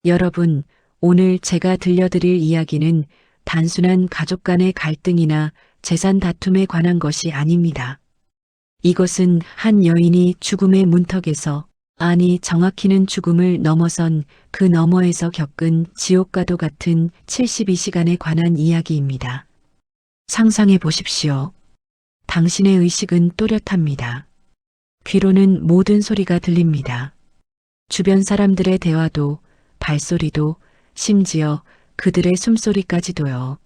여러분, 오늘 제가 들려드릴 이야기는 단순한 가족 간의 갈등이나 재산 다툼에 관한 것이 아닙니다. 이것은 한 여인이 죽음의 문턱에서, 아니 정확히는 죽음을 넘어선 그 너머에서 겪은 지옥과도 같은 72시간에 관한 이야기입니다. 상상해 보십시오. 당신의 의식은 또렷합니다. 귀로는 모든 소리가 들립니다. 주변 사람들의 대화도, 발소리도, 심지어 그들의 숨소리까지도요.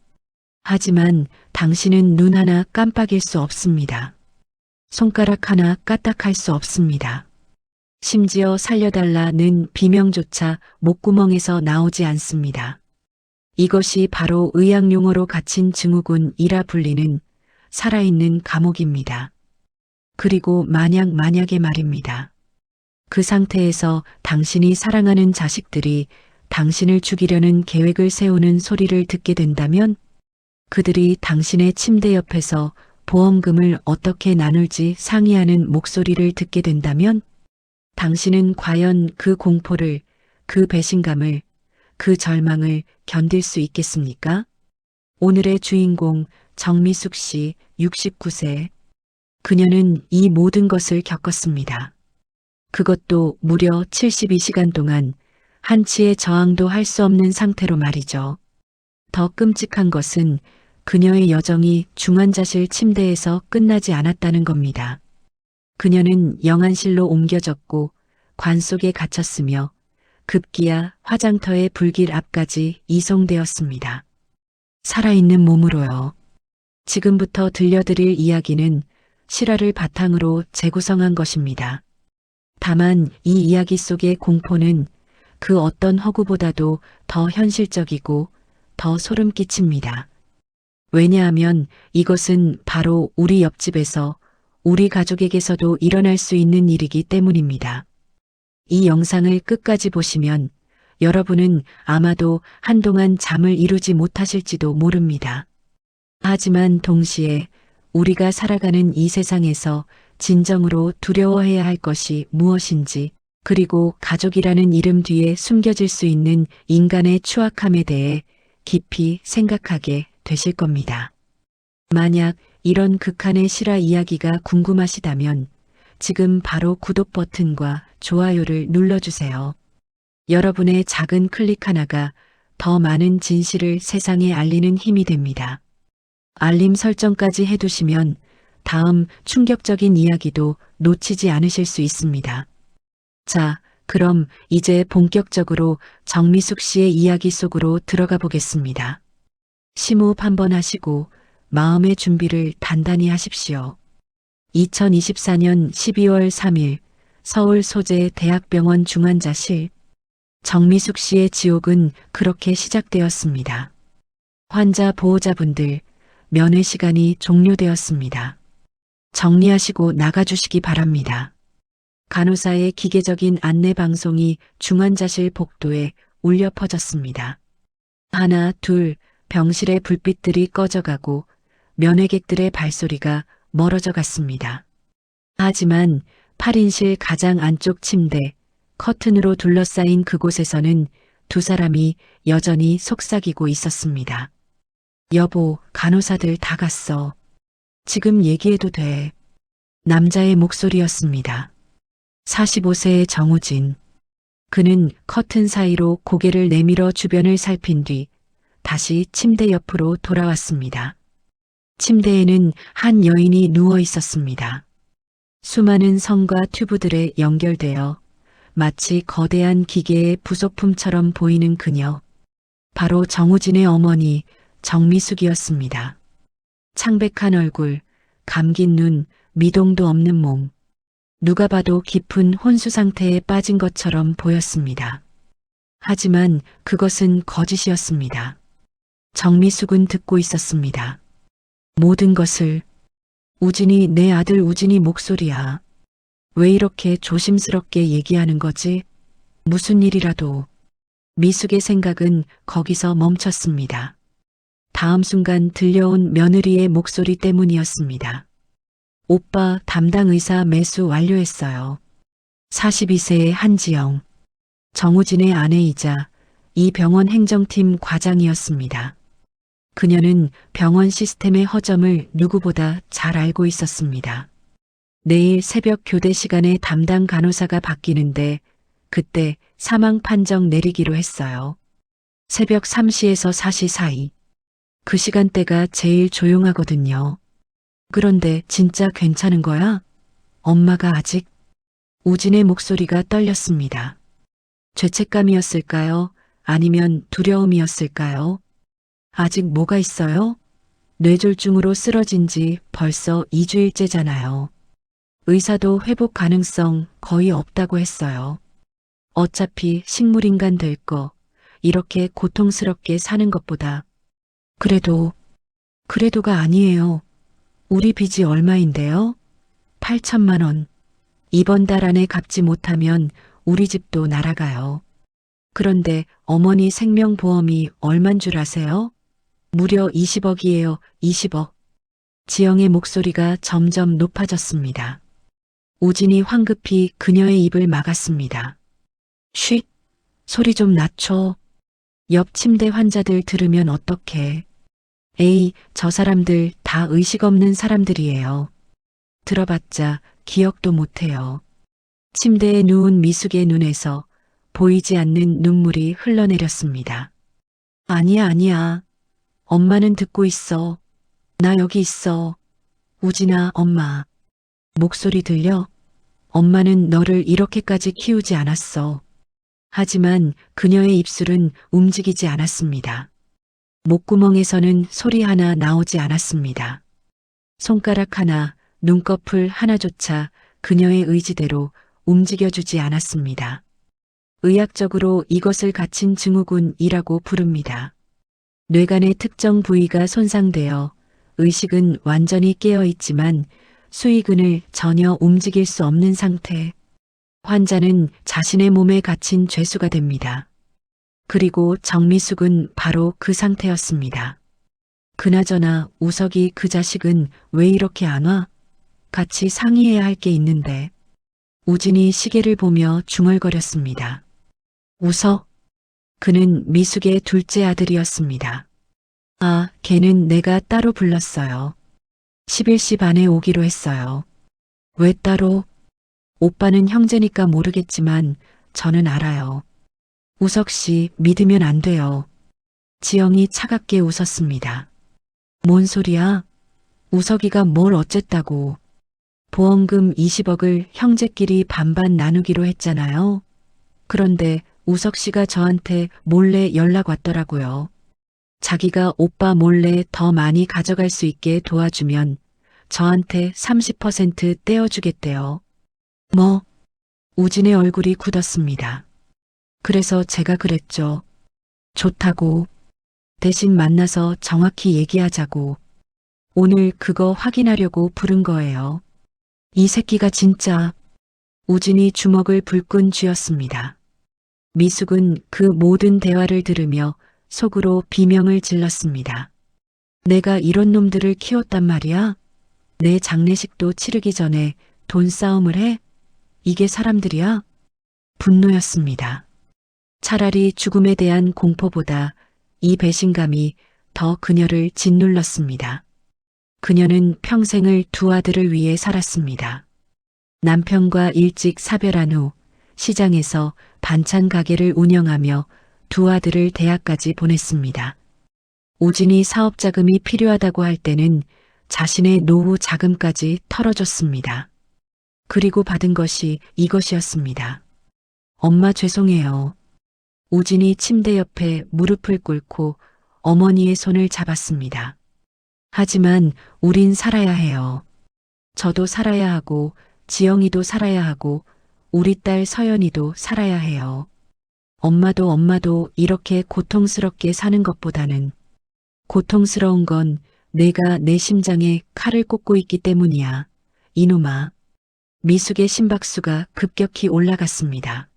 하지만 당신은 눈 하나 깜빡일 수 없습니다. 손가락 하나 까딱할 수 없습니다. 심지어 살려달라는 비명조차 목구멍에서 나오지 않습니다. 이것이 바로 의학용어로 갇힌 증후군이라 불리는 살아있는 감옥입니다. 그리고 만약에 말입니다. 그 상태에서 당신이 사랑하는 자식들이 당신을 죽이려는 계획을 세우는 소리를 듣게 된다면, 그들이 당신의 침대 옆에서 보험금을 어떻게 나눌지 상의하는 목소리를 듣게 된다면, 당신은 과연 그 공포를, 그 배신감을, 그 절망을 견딜 수 있겠습니까? 오늘의 주인공 정미숙 씨 69세. 그녀는 이 모든 것을 겪었습니다. 그것도 무려 72시간 동안 한치의 저항도 할 수 없는 상태로 말이죠. 더 끔찍한 것은 그녀의 여정이 중환자실 침대에서 끝나지 않았다는 겁니다. 그녀는 영안실로 옮겨졌고 관 속에 갇혔으며 급기야 화장터의 불길 앞까지 이송되었습니다. 살아있는 몸으로요. 지금부터 들려드릴 이야기는 실화를 바탕으로 재구성한 것입니다. 다만 이 이야기 속의 공포는 그 어떤 허구보다도 더 현실적이고 더 소름 끼칩니다. 왜냐하면 이것은 바로 우리 옆집에서, 우리 가족에게서도 일어날 수 있는 일이기 때문입니다. 이 영상을 끝까지 보시면 여러분은 아마도 한동안 잠을 이루지 못하실지도 모릅니다. 하지만 동시에 우리가 살아가는 이 세상에서 진정으로 두려워해야 할 것이 무엇인지, 그리고 가족이라는 이름 뒤에 숨겨질 수 있는 인간의 추악함에 대해 깊이 생각하게 되실 겁니다. 만약 이런 극한의 실화 이야기가 궁금하시다면 지금 바로 구독 버튼과 좋아요를 눌러주세요. 여러분의 작은 클릭 하나가 더 많은 진실을 세상에 알리는 힘이 됩니다. 알림 설정까지 해두시면 다음 충격적인 이야기도 놓치지 않으실 수 있습니다. 자, 그럼 이제 본격적으로 정미숙 씨의 이야기 속으로 들어가 보겠습니다. 심호흡 한번 하시고 마음의 준비를 단단히 하십시오. 2024년 12월 3일 서울 소재 대학병원 중환자실. 정미숙 씨의 지옥은 그렇게 시작되었습니다. 환자 보호자분들, 면회 시간이 종료되었습니다. 정리하시고 나가주시기 바랍니다. 간호사의 기계적인 안내 방송이 중환자실 복도에 울려 퍼졌습니다. 하나, 둘, 병실의 불빛들이 꺼져가고 면회객들의 발소리가 멀어져 갔습니다. 하지만 8인실 가장 안쪽 침대, 커튼으로 둘러싸인 그곳에서는 두 사람이 여전히 속삭이고 있었습니다. 여보, 간호사들 다 갔어. 지금 얘기해도 돼. 남자의 목소리였습니다. 45세의 정우진. 그는 커튼 사이로 고개를 내밀어 주변을 살핀 뒤 다시 침대 옆으로 돌아왔습니다. 침대에는 한 여인이 누워 있었습니다. 수많은 선과 튜브들에 연결되어 마치 거대한 기계의 부속품처럼 보이는 그녀. 바로 정우진의 어머니 정미숙이었습니다. 창백한 얼굴, 감긴 눈, 미동도 없는 몸. 누가 봐도 깊은 혼수 상태에 빠진 것처럼 보였습니다. 하지만 그것은 거짓이었습니다. 정미숙은 듣고 있었습니다. 모든 것을. 우진이, 내 아들 우진이 목소리야. 왜 이렇게 조심스럽게 얘기하는 거지? 무슨 일이라도. 미숙의 생각은 거기서 멈췄습니다. 다음 순간 들려온 며느리의 목소리 때문이었습니다. 오빠, 담당 의사 매수 완료했어요. 42세의 한지영. 정우진의 아내이자 이 병원 행정팀 과장이었습니다. 그녀는 병원 시스템의 허점을 누구보다 잘 알고 있었습니다. 내일 새벽 교대 시간에 담당 간호사가 바뀌는데 그때 사망 판정 내리기로 했어요. 새벽 3시에서 4시 사이. 그 시간대가 제일 조용하거든요. 그런데 진짜 괜찮은 거야? 엄마가 아직? 우진의 목소리가 떨렸습니다. 죄책감이었을까요? 아니면 두려움이었을까요? 아직 뭐가 있어요? 뇌졸중으로 쓰러진 지 벌써 2주일째잖아요. 의사도 회복 가능성 거의 없다고 했어요. 어차피 식물인간 될 거, 이렇게 고통스럽게 사는 것보다. 그래도가 아니에요. 우리 빚이 얼마인데요? 8천만 원. 이번 달 안에 갚지 못하면 우리 집도 날아가요. 그런데 어머니 생명보험이 얼만 줄 아세요? 무려 20억이에요. 20억. 지영의 목소리가 점점 높아졌습니다. 우진이 황급히 그녀의 입을 막았습니다. 쉿! 소리 좀 낮춰. 옆 침대 환자들 들으면 어떡해. 에이, 저 사람들 다 의식 없는 사람들이에요. 들어봤자 기억도 못해요. 침대에 누운 미숙의 눈에서 보이지 않는 눈물이 흘러내렸습니다. 아니야. 엄마는 듣고 있어. 나 여기 있어. 우진아, 엄마. 목소리 들려? 엄마는 너를 이렇게까지 키우지 않았어. 하지만 그녀의 입술은 움직이지 않았습니다. 목구멍에서는 소리 하나 나오지 않았습니다. 손가락 하나, 눈꺼풀 하나조차 그녀의 의지대로 움직여주지 않았습니다. 의학적으로 이것을 갖춘 증후군이라고 부릅니다. 뇌간의 특정 부위가 손상되어 의식은 완전히 깨어 있지만 수의근을 전혀 움직일 수 없는 상태. 환자는 자신의 몸에 갇힌 죄수가 됩니다. 그리고 정미숙은 바로 그 상태였습니다. 그나저나 우석이 그 자식은 왜 이렇게 안 와? 같이 상의해야 할 게 있는데. 우진이 시계를 보며 중얼거렸습니다. 우석? 그는 미숙의 둘째 아들이었습니다. 아, 걔는 내가 따로 불렀어요. 11시 반에 오기로 했어요. 왜 따로? 오빠는 형제니까 모르겠지만 저는 알아요. 우석 씨 믿으면 안 돼요. 지영이 차갑게 웃었습니다. 뭔 소리야? 우석이가 뭘 어쨌다고. 보험금 20억을 형제끼리 반반 나누기로 했잖아요. 그런데 우석 씨가 저한테 몰래 연락 왔더라고요. 자기가 오빠 몰래 더 많이 가져갈 수 있게 도와주면 저한테 30% 떼어주겠대요. 뭐? 우진의 얼굴이 굳었습니다. 그래서 제가 그랬죠. 좋다고. 대신 만나서 정확히 얘기하자고. 오늘 그거 확인하려고 부른 거예요. 이 새끼가 진짜. 우진이 주먹을 불끈 쥐었습니다. 미숙은 그 모든 대화를 들으며 속으로 비명을 질렀습니다. 내가 이런 놈들을 키웠단 말이야? 내 장례식도 치르기 전에 돈 싸움을 해? 이게 사람들이야? 분노였습니다. 차라리 죽음에 대한 공포보다 이 배신감이 더 그녀를 짓눌렀습니다. 그녀는 평생을 두 아들을 위해 살았습니다. 남편과 일찍 사별한 후 시장에서 반찬 가게를 운영하며 두 아들을 대학까지 보냈습니다. 우진이 사업 자금이 필요하다고 할 때는 자신의 노후 자금까지 털어줬습니다. 그리고 받은 것이 이것이었습니다. 엄마 죄송해요. 우진이 침대 옆에 무릎을 꿇고 어머니의 손을 잡았습니다. 하지만 우린 살아야 해요. 저도 살아야 하고 지영이도 살아야 하고 우리 딸 서연이도 살아야 해요. 엄마도 이렇게 고통스럽게 사는 것보다는 고통스러운 건 내가 내 심장에 칼을 꽂고 있기 때문이야. 이놈아. 미숙의 심박수가 급격히 올라갔습니다.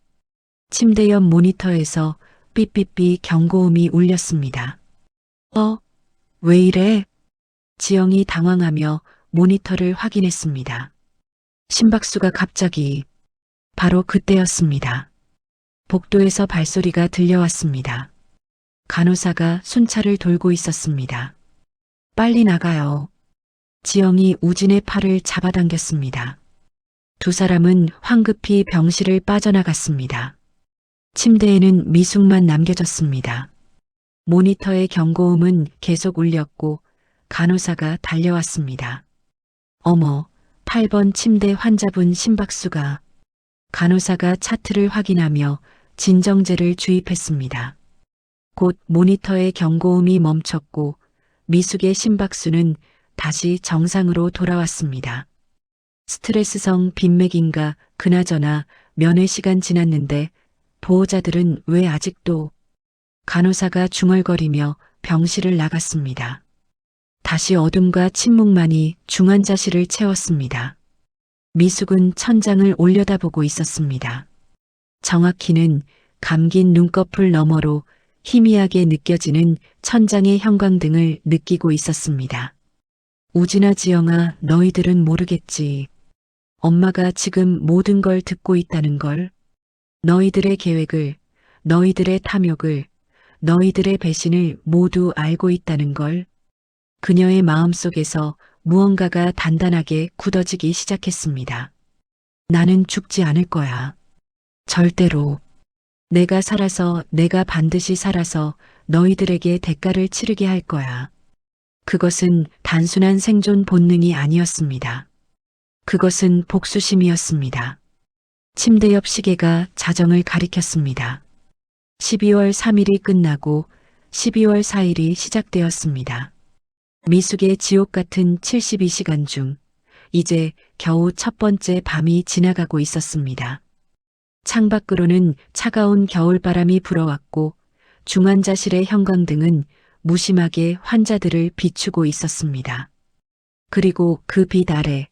침대 옆 모니터에서 삐삐삐 경고음이 울렸습니다. 왜 이래? 지영이 당황하며 모니터를 확인했습니다. 심박수가 갑자기 바로 그때였습니다. 복도에서 발소리가 들려왔습니다. 간호사가 순찰을 돌고 있었습니다. 빨리 나가요. 지영이 우진의 팔을 잡아당겼습니다. 두 사람은 황급히 병실을 빠져나갔습니다. 침대에는 미숙만 남겨졌습니다. 모니터의 경고음은 계속 울렸고 간호사가 달려왔습니다. 어머, 8번 침대 환자분 심박수가. 간호사가 차트를 확인하며 진정제를 주입했습니다. 곧 모니터의 경고음이 멈췄고 미숙의 심박수는 다시 정상으로 돌아왔습니다. 스트레스성 빈맥인가 그나저나 면회 시간 지났는데 보호자들은 왜 아직도. 간호사가 중얼거리며 병실을 나갔습니다. 다시 어둠과 침묵만이 중환자실을 채웠습니다. 미숙은 천장을 올려다보고 있었습니다. 정확히는 감긴 눈꺼풀 너머로 희미하게 느껴지는 천장의 형광등을 느끼고 있었습니다. 우진아, 지영아, 너희들은 모르겠지. 엄마가 지금 모든 걸 듣고 있다는 걸. 너희들의 계획을, 너희들의 탐욕을, 너희들의 배신을 모두 알고 있다는 걸. 그녀의 마음속에서 무언가가 단단하게 굳어지기 시작했습니다. 나는 죽지 않을 거야. 절대로. 내가 살아서, 내가 반드시 살아서 너희들에게 대가를 치르게 할 거야. 그것은 단순한 생존 본능이 아니었습니다. 그것은 복수심이었습니다. 침대 옆 시계가 자정을 가리켰습니다. 12월 3일이 끝나고 12월 4일이 시작되었습니다. 미숙의 지옥 같은 72시간 중 이제 겨우 첫 번째 밤이 지나가고 있었습니다. 창밖으로는 차가운 겨울바람이 불어왔고 중환자실의 형광등은 무심하게 환자들을 비추고 있었습니다. 그리고 그 빛 아래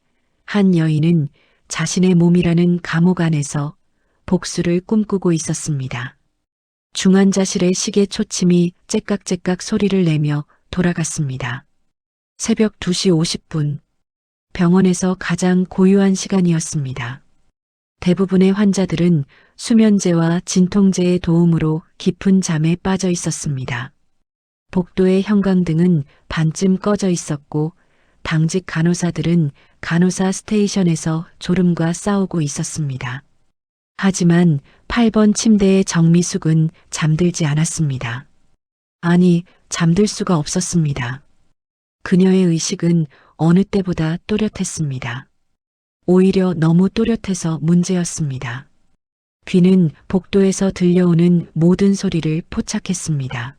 한 여인은 자신의 몸이라는 감옥 안에서 복수를 꿈꾸고 있었습니다. 중환자실의 시계 초침이 째깍째깍 소리를 내며 돌아갔습니다. 새벽 2시 50분. 병원에서 가장 고요한 시간이었습니다. 대부분의 환자들은 수면제와 진통제의 도움으로 깊은 잠에 빠져 있었습니다. 복도의 형광등은 반쯤 꺼져 있었고 당직 간호사들은 간호사 스테이션에서 졸음과 싸우고 있었습니다. 하지만 8번 침대의 정미숙은 잠들지 않았습니다. 아니, 잠들 수가 없었습니다. 그녀의 의식은 어느 때보다 또렷했습니다. 오히려 너무 또렷해서 문제였습니다. 귀는 복도에서 들려오는 모든 소리를 포착했습니다.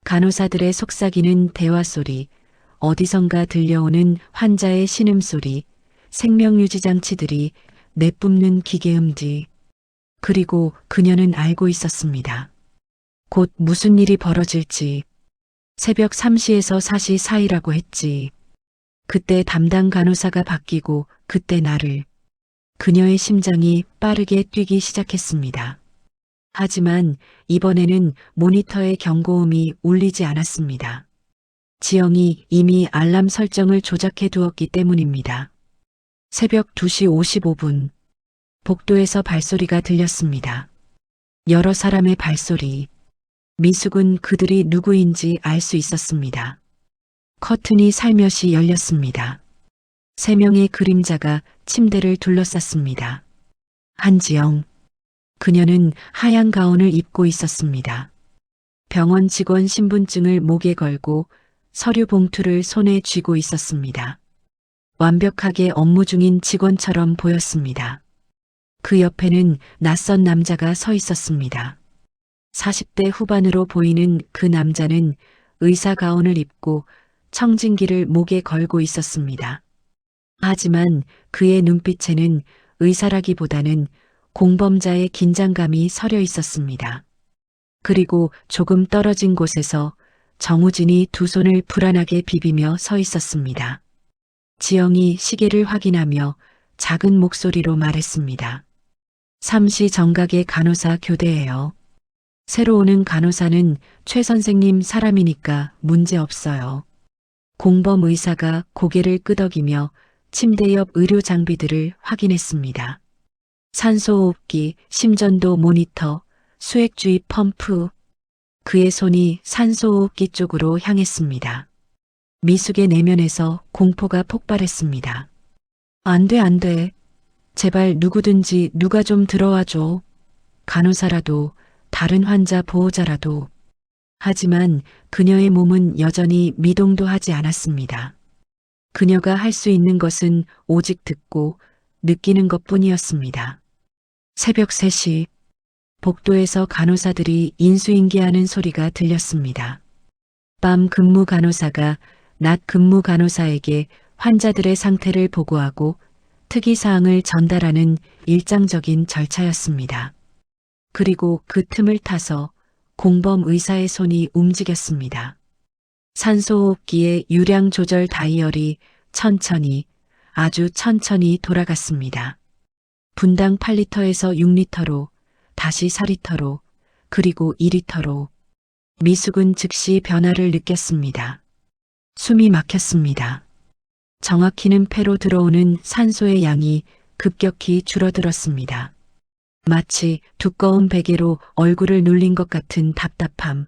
간호사들의 속삭이는 대화 소리, 어디선가 들려오는 환자의 신음소리, 생명유지 장치들이 내뿜는 기계음지. 그리고 그녀는 알고 있었습니다. 곧 무슨 일이 벌어질지. 새벽 3시에서 4시 사이라고 했지. 그때 담당 간호사가 바뀌고 그때 나를. 그녀의 심장이 빠르게 뛰기 시작했습니다. 하지만 이번에는 모니터의 경고음이 울리지 않았습니다. 지영이 이미 알람 설정을 조작해 두었기 때문입니다. 새벽 2시 55분. 복도에서 발소리가 들렸습니다. 여러 사람의 발소리. 미숙은 그들이 누구인지 알 수 있었습니다. 커튼이 살며시 열렸습니다. 3명의 그림자가 침대를 둘러쌌습니다. 한지영. 그녀는 하얀 가운을 입고 있었습니다. 병원 직원 신분증을 목에 걸고 서류 봉투를 손에 쥐고 있었습니다. 완벽하게 업무 중인 직원처럼 보였습니다. 그 옆에는 낯선 남자가 서 있었습니다. 40대 후반으로 보이는 그 남자는 의사 가운을 입고 청진기를 목에 걸고 있었습니다. 하지만 그의 눈빛에는 의사라기보다는 공범자의 긴장감이 서려 있었습니다. 그리고 조금 떨어진 곳에서 정우진이 두 손을 불안하게 비비며 서 있었습니다. 지영이 시계를 확인하며 작은 목소리로 말했습니다. 3시 정각의 간호사 교대예요. 새로 오는 간호사는 최 선생님 사람이니까 문제 없어요. 공범 의사가 고개를 끄덕이며 침대 옆 의료 장비들을 확인했습니다. 산소호흡기, 심전도 모니터, 수액주입 펌프. 그의 손이 산소호흡기 쪽으로 향했습니다. 미숙의 내면에서 공포가 폭발했습니다. 안 돼, 안 돼. 제발 누구든지 누가 좀 들어와 줘. 간호사라도, 다른 환자 보호자라도. 하지만 그녀의 몸은 여전히 미동도 하지 않았습니다. 그녀가 할 수 있는 것은 오직 듣고 느끼는 것뿐이었습니다. 새벽 3시, 복도에서 간호사들이 인수인계하는 소리가 들렸습니다. 밤 근무 간호사가 낮 근무 간호사에게 환자들의 상태를 보고하고 특이사항을 전달하는 일상적인 절차였습니다. 그리고 그 틈을 타서 공범 의사의 손이 움직였습니다. 산소호흡기의 유량 조절 다이얼이 천천히, 아주 천천히 돌아갔습니다. 분당 8리터에서 6리터로, 다시 4리터로, 그리고 2리터로. 미숙은 즉시 변화를 느꼈습니다. 숨이 막혔습니다. 정확히는 폐로 들어오는 산소의 양이 급격히 줄어들었습니다. 마치 두꺼운 베개로 얼굴을 눌린 것 같은 답답함.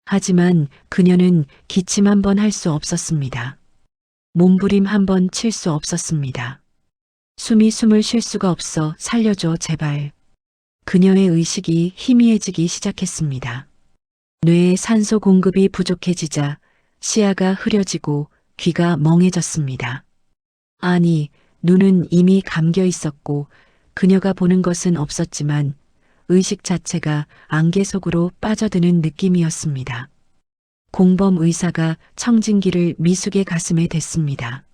하지만 그녀는 기침 한 번 할 수 없었습니다. 몸부림 한 번 칠 수 없었습니다. 숨을 쉴 수가 없어 살려줘 제발. 그녀의 의식이 희미해지기 시작했습니다. 뇌에 산소 공급이 부족해지자 시야가 흐려지고 귀가 멍해졌습니다. 아니, 눈은 이미 감겨 있었고 그녀가 보는 것은 없었지만 의식 자체가 안개 속으로 빠져드는 느낌이었습니다. 공범 의사가 청진기를 미숙의 가슴에 댔습니다.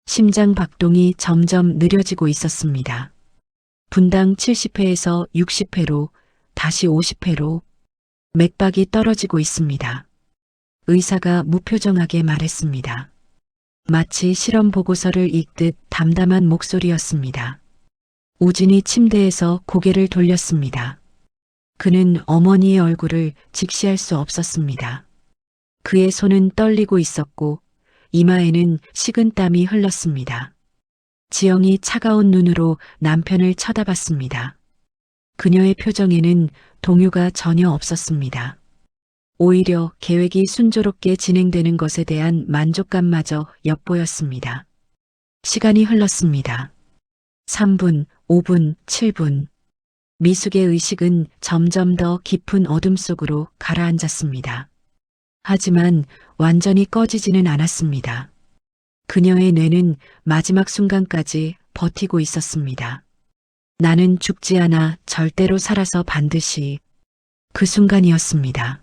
심장 박동이 점점 느려지고 있었습니다. 분당 70회에서 60회로, 다시 50회로. 맥박이 떨어지고 있습니다. 의사가 무표정하게 말했습니다. 마치 실험 보고서를 읽듯 담담한 목소리였습니다. 우진이 침대에서 고개를 돌렸습니다. 그는 어머니의 얼굴을 직시할 수 없었습니다. 그의 손은 떨리고 있었고 이마에는 식은땀이 흘렀습니다. 지영이 차가운 눈으로 남편을 쳐다봤습니다. 그녀의 표정에는 동요가 전혀 없었습니다. 오히려 계획이 순조롭게 진행되는 것에 대한 만족감마저 엿보였습니다. 시간이 흘렀습니다. 3분, 5분, 7분. 미숙의 의식은 점점 더 깊은 어둠 속으로 가라앉았습니다. 하지만 완전히 꺼지지는 않았습니다. 그녀의 뇌는 마지막 순간까지 버티고 있었습니다. 나는 죽지 않아 절대로 살아서 반드시. 그 순간이었습니다.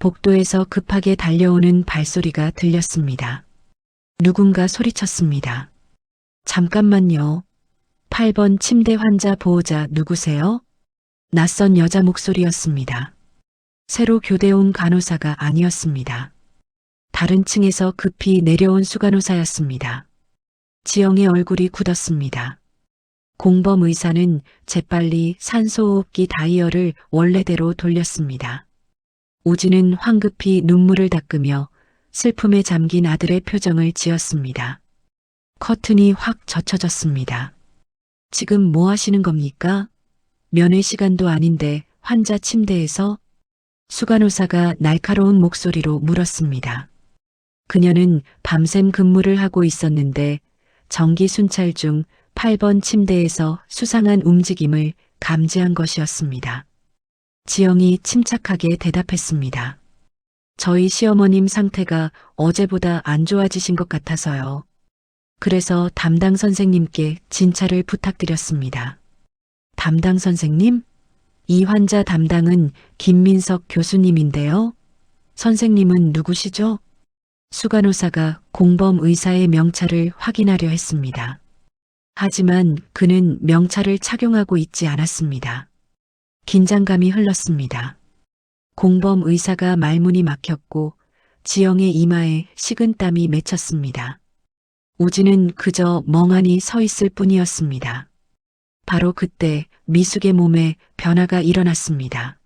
복도에서 급하게 달려오는 발소리가 들렸습니다. 누군가 소리쳤습니다. 잠깐만요. 8번 침대 환자 보호자 누구세요? 낯선 여자 목소리였습니다. 새로 교대 온 간호사가 아니었습니다. 다른 층에서 급히 내려온 수간호사였습니다. 지영의 얼굴이 굳었습니다. 공범 의사는 재빨리 산소호흡기 다이얼을 원래대로 돌렸습니다. 우진은 황급히 눈물을 닦으며 슬픔에 잠긴 아들의 표정을 지었습니다. 커튼이 확 젖혀졌습니다. 지금 뭐 하시는 겁니까? 면회 시간도 아닌데 환자 침대에서? 수간호사가 날카로운 목소리로 물었습니다. 그녀는 밤샘 근무를 하고 있었는데 정기 순찰 중 8번 침대에서 수상한 움직임을 감지한 것이었습니다. 지영이 침착하게 대답했습니다. 저희 시어머님 상태가 어제보다 안 좋아지신 것 같아서요. 그래서 담당 선생님께 진찰을 부탁드렸습니다. 담당 선생님? 이 환자 담당은 김민석 교수님인데요. 선생님은 누구시죠? 수간호사가 공범 의사의 명찰을 확인하려 했습니다. 하지만 그는 명찰을 착용하고 있지 않았습니다. 긴장감이 흘렀습니다. 공범 의사가 말문이 막혔고 지영의 이마에 식은땀이 맺혔습니다. 우진은 그저 멍하니 서 있을 뿐이었습니다. 바로 그때 미숙의 몸에 변화가 일어났습니다.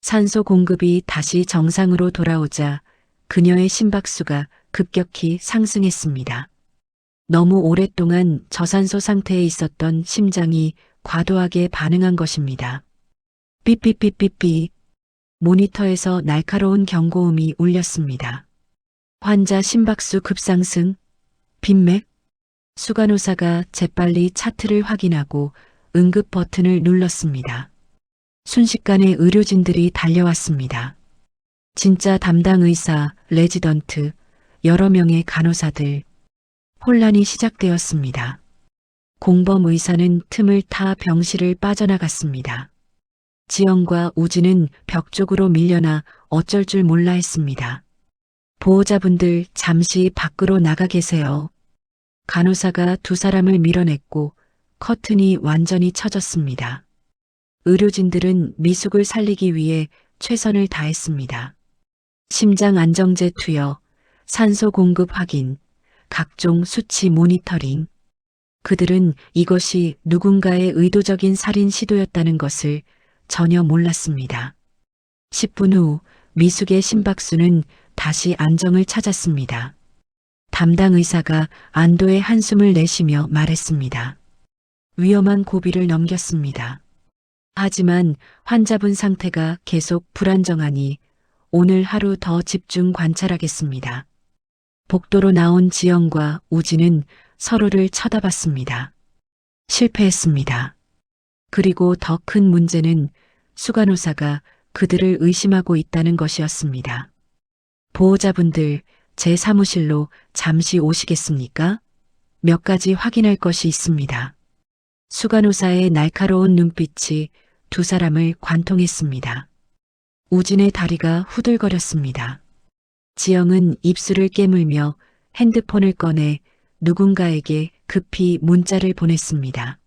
산소 공급이 다시 정상으로 돌아오자 그녀의 심박수가 급격히 상승했습니다. 너무 오랫동안 저산소 상태에 있었던 심장이 과도하게 반응한 것입니다. 삐삐삐삐삐. 모니터에서 날카로운 경고음이 울렸습니다. 환자 심박수 급상승, 빈맥. 수간호사가 재빨리 차트를 확인하고 응급 버튼을 눌렀습니다. 순식간에 의료진들이 달려왔습니다. 진짜 담당 의사, 레지던트, 여러 명의 간호사들. 혼란이 시작되었습니다. 공범 의사는 틈을 타 병실을 빠져나갔습니다. 지영과 우진은 벽 쪽으로 밀려나 어쩔 줄 몰라 했습니다. 보호자분들 잠시 밖으로 나가 계세요. 간호사가 두 사람을 밀어냈고 커튼이 완전히 쳐졌습니다. 의료진들은 미숙을 살리기 위해 최선을 다했습니다. 심장 안정제 투여, 산소 공급 확인, 각종 수치 모니터링. 그들은 이것이 누군가의 의도적인 살인 시도였다는 것을 전혀 몰랐습니다. 10분 후 미숙의 심박수는 다시 안정을 찾았습니다. 담당 의사가 안도의 한숨을 내쉬며 말했습니다. 위험한 고비를 넘겼습니다. 하지만 환자분 상태가 계속 불안정하니 오늘 하루 더 집중 관찰하겠습니다. 복도로 나온 지영과 우진은 서로를 쳐다봤습니다. 실패했습니다. 그리고 더 큰 문제는 수간호사가 그들을 의심하고 있다는 것이었습니다. 보호자분들, 제 사무실로 잠시 오시겠습니까? 몇 가지 확인할 것이 있습니다. 수간호사의 날카로운 눈빛이 두 사람을 관통했습니다. 우진의 다리가 후들거렸습니다. 지영은 입술을 깨물며 핸드폰을 꺼내 누군가에게 급히 문자를 보냈습니다.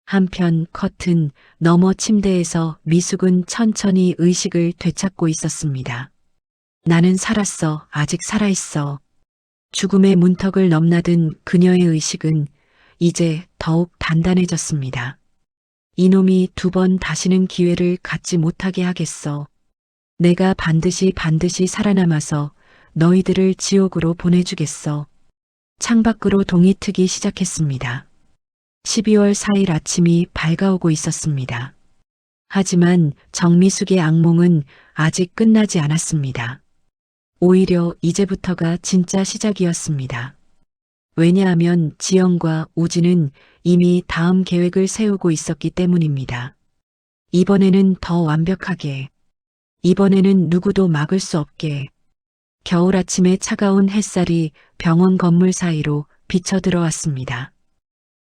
한편 커튼 너머 침대에서 미숙은 천천히 의식을 되찾고 있었습니다. 나는 살았어, 아직 살아있어. 죽음의 문턱을 넘나든 그녀의 의식은 이제 더욱 단단해졌습니다. 이놈이 두 번 다시는 기회를 갖지 못하게 하겠어. 내가 반드시 살아남아서 너희들을 지옥으로 보내주겠어. 창밖으로 동이 트기 시작했습니다. 12월 4일 아침이 밝아오고 있었습니다. 하지만 정미숙의 악몽은 아직 끝나지 않았습니다. 오히려 이제부터가 진짜 시작이었습니다. 왜냐하면 지영과 우진은 이미 다음 계획을 세우고 있었기 때문입니다. 이번에는 더 완벽하게, 이번에는 누구도 막을 수 없게. 겨울 아침에 차가운 햇살이 병원 건물 사이로 비쳐 들어왔습니다.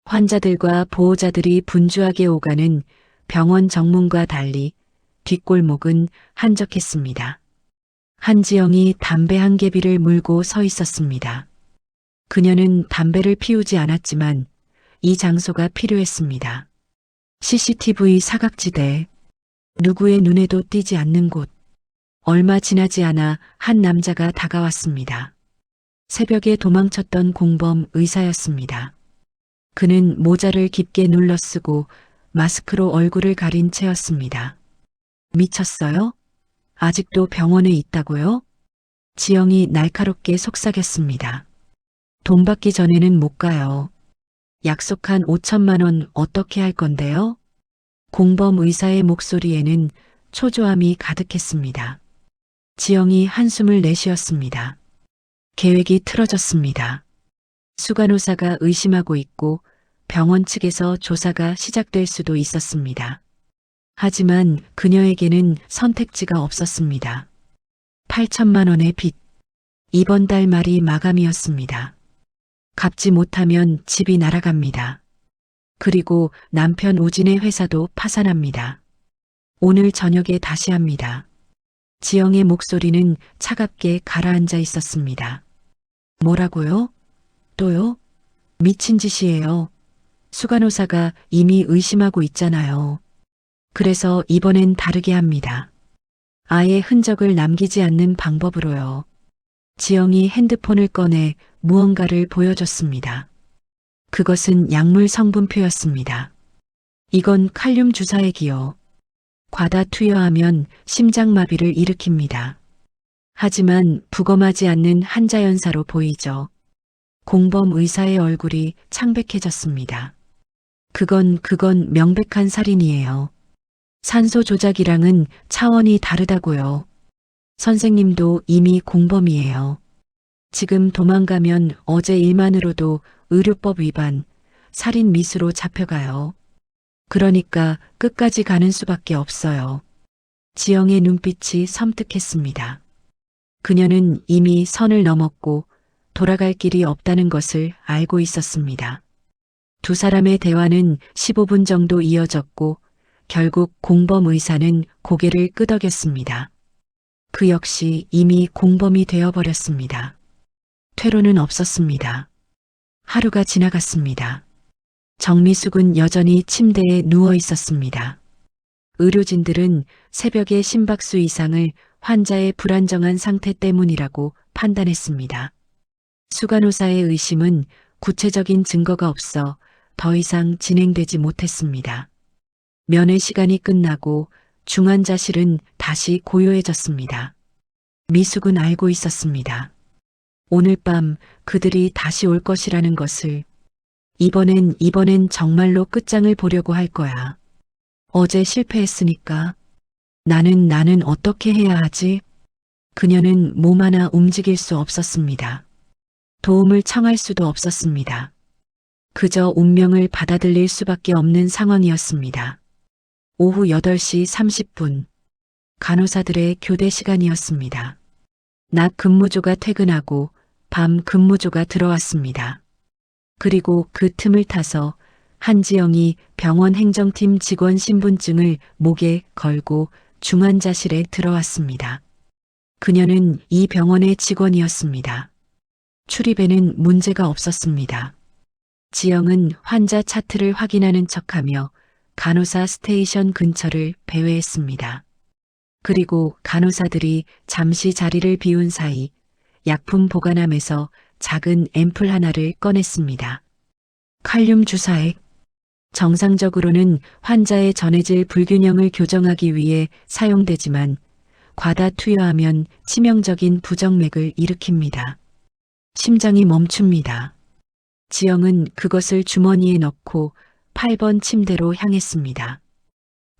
환자들과 보호자들이 분주하게 오가는 병원 정문과 달리 뒷골목은 한적했습니다. 한지영이 담배 한 개비를 물고 서 있었습니다. 그녀는 담배를 피우지 않았지만 이 장소가 필요했습니다. CCTV 사각지대, 누구의 눈에도 띄지 않는 곳. 얼마 지나지 않아 한 남자가 다가왔습니다. 새벽에 도망쳤던 공범 의사였습니다. 그는 모자를 깊게 눌러쓰고 마스크로 얼굴을 가린 채였습니다. 미쳤어요? 아직도 병원에 있다고요? 지영이 날카롭게 속삭였습니다. 돈 받기 전에는 못 가요. 약속한 5천만 원 어떻게 할 건데요? 공범 의사의 목소리에는 초조함이 가득했습니다. 지영이 한숨을 내쉬었습니다. 계획이 틀어졌습니다. 수간호사가 의심하고 있고 병원 측에서 조사가 시작될 수도 있었습니다. 하지만 그녀에게는 선택지가 없었습니다. 8천만 원의 빚. 이번 달 말이 마감이었습니다. 갚지 못하면 집이 날아갑니다. 그리고 남편 우진의 회사도 파산합니다. 오늘 저녁에 다시 합니다. 지영의 목소리는 차갑게 가라앉아 있었습니다. 뭐라고요? 또요? 미친 짓이에요. 수간호사가 이미 의심하고 있잖아요. 그래서 이번엔 다르게 합니다. 아예 흔적을 남기지 않는 방법으로요. 지영이 핸드폰을 꺼내 무언가를 보여줬습니다. 그것은 약물 성분표였습니다. 이건 칼륨 주사액이요. 과다 투여하면 심장마비를 일으킵니다. 하지만 부검하지 않는 한자연사로 보이죠. 공범 의사의 얼굴이 창백해졌습니다. 그건 명백한 살인이에요. 산소 조작이랑은 차원이 다르다고요. 선생님도 이미 공범이에요. 지금 도망가면 어제 일만으로도 의료법 위반, 살인 미수로 잡혀가요. 그러니까 끝까지 가는 수밖에 없어요. 지영의 눈빛이 섬뜩했습니다. 그녀는 이미 선을 넘었고 돌아갈 길이 없다는 것을 알고 있었습니다. 두 사람의 대화는 15분 정도 이어졌고 결국 공범 의사는 고개를 끄덕였습니다. 그 역시 이미 공범이 되어버렸습니다. 퇴로는 없었습니다. 하루가 지나갔습니다. 정미숙은 여전히 침대에 누워 있었습니다. 의료진들은 새벽에 심박수 이상을 환자의 불안정한 상태 때문이라고 판단했습니다. 수간호사의 의심은 구체적인 증거가 없어 더 이상 진행되지 못했습니다. 면회 시간이 끝나고 중환자실은 다시 고요해졌습니다. 미숙은 알고 있었습니다. 오늘 밤 그들이 다시 올 것이라는 것을. 이번엔 정말로 끝장을 보려고 할 거야. 어제 실패했으니까. 나는 어떻게 해야 하지? 그녀는 몸 하나 움직일 수 없었습니다. 도움을 청할 수도 없었습니다. 그저 운명을 받아들일 수밖에 없는 상황이었습니다. 오후 8시 30분. 간호사들의 교대 시간이었습니다. 낮 근무조가 퇴근하고 밤 근무조가 들어왔습니다. 그리고 그 틈을 타서 한지영이 병원 행정팀 직원 신분증을 목에 걸고 중환자실에 들어왔습니다. 그녀는 이 병원의 직원이었습니다. 출입에는 문제가 없었습니다. 지영은 환자 차트를 확인하는 척하며 간호사 스테이션 근처를 배회했습니다. 그리고 간호사들이 잠시 자리를 비운 사이 약품 보관함에서 작은 앰플 하나를 꺼냈습니다. 칼륨 주사액. 정상적으로는 환자의 전해질 불균형을 교정하기 위해 사용되지만 과다 투여하면 치명적인 부정맥을 일으킵니다. 심장이 멈춥니다. 지영은 그것을 주머니에 넣고 8번 침대로 향했습니다.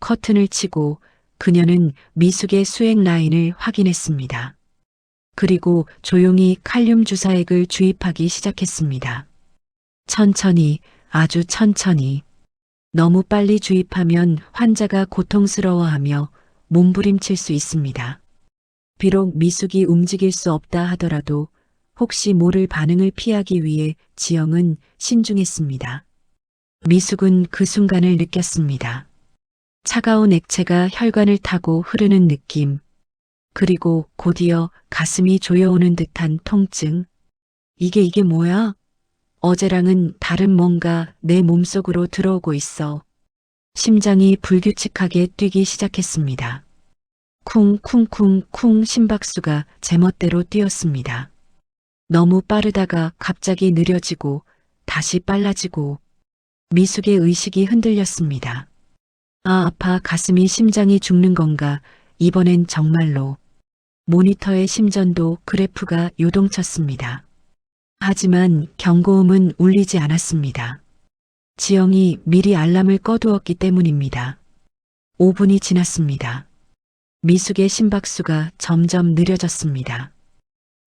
커튼을 치고 그녀는 미숙의 수액 라인을 확인했습니다. 그리고 조용히 칼륨 주사액을 주입하기 시작했습니다. 천천히, 아주 천천히. 너무 빨리 주입하면 환자가 고통스러워하며 몸부림칠 수 있습니다. 비록 미숙이 움직일 수 없다 하더라도 혹시 모를 반응을 피하기 위해 지영은 신중했습니다. 미숙은 그 순간을 느꼈습니다. 차가운 액체가 혈관을 타고 흐르는 느낌, 그리고 곧이어 가슴이 조여오는 듯한 통증. 이게 뭐야? 어제랑은 다른 뭔가 내 몸속으로 들어오고 있어. 심장이 불규칙하게 뛰기 시작했습니다. 쿵쿵쿵쿵 심박수가 제멋대로 뛰었습니다. 너무 빠르다가 갑자기 느려지고 다시 빨라지고 미숙의 의식이 흔들렸습니다. 아, 아파. 가슴이 심장이 죽는 건가? 이번엔 정말로. 모니터의 심전도 그래프가 요동쳤습니다. 하지만 경고음은 울리지 않았습니다. 지영이 미리 알람을 꺼두었기 때문입니다. 5분이 지났습니다. 미숙의 심박수가 점점 느려졌습니다.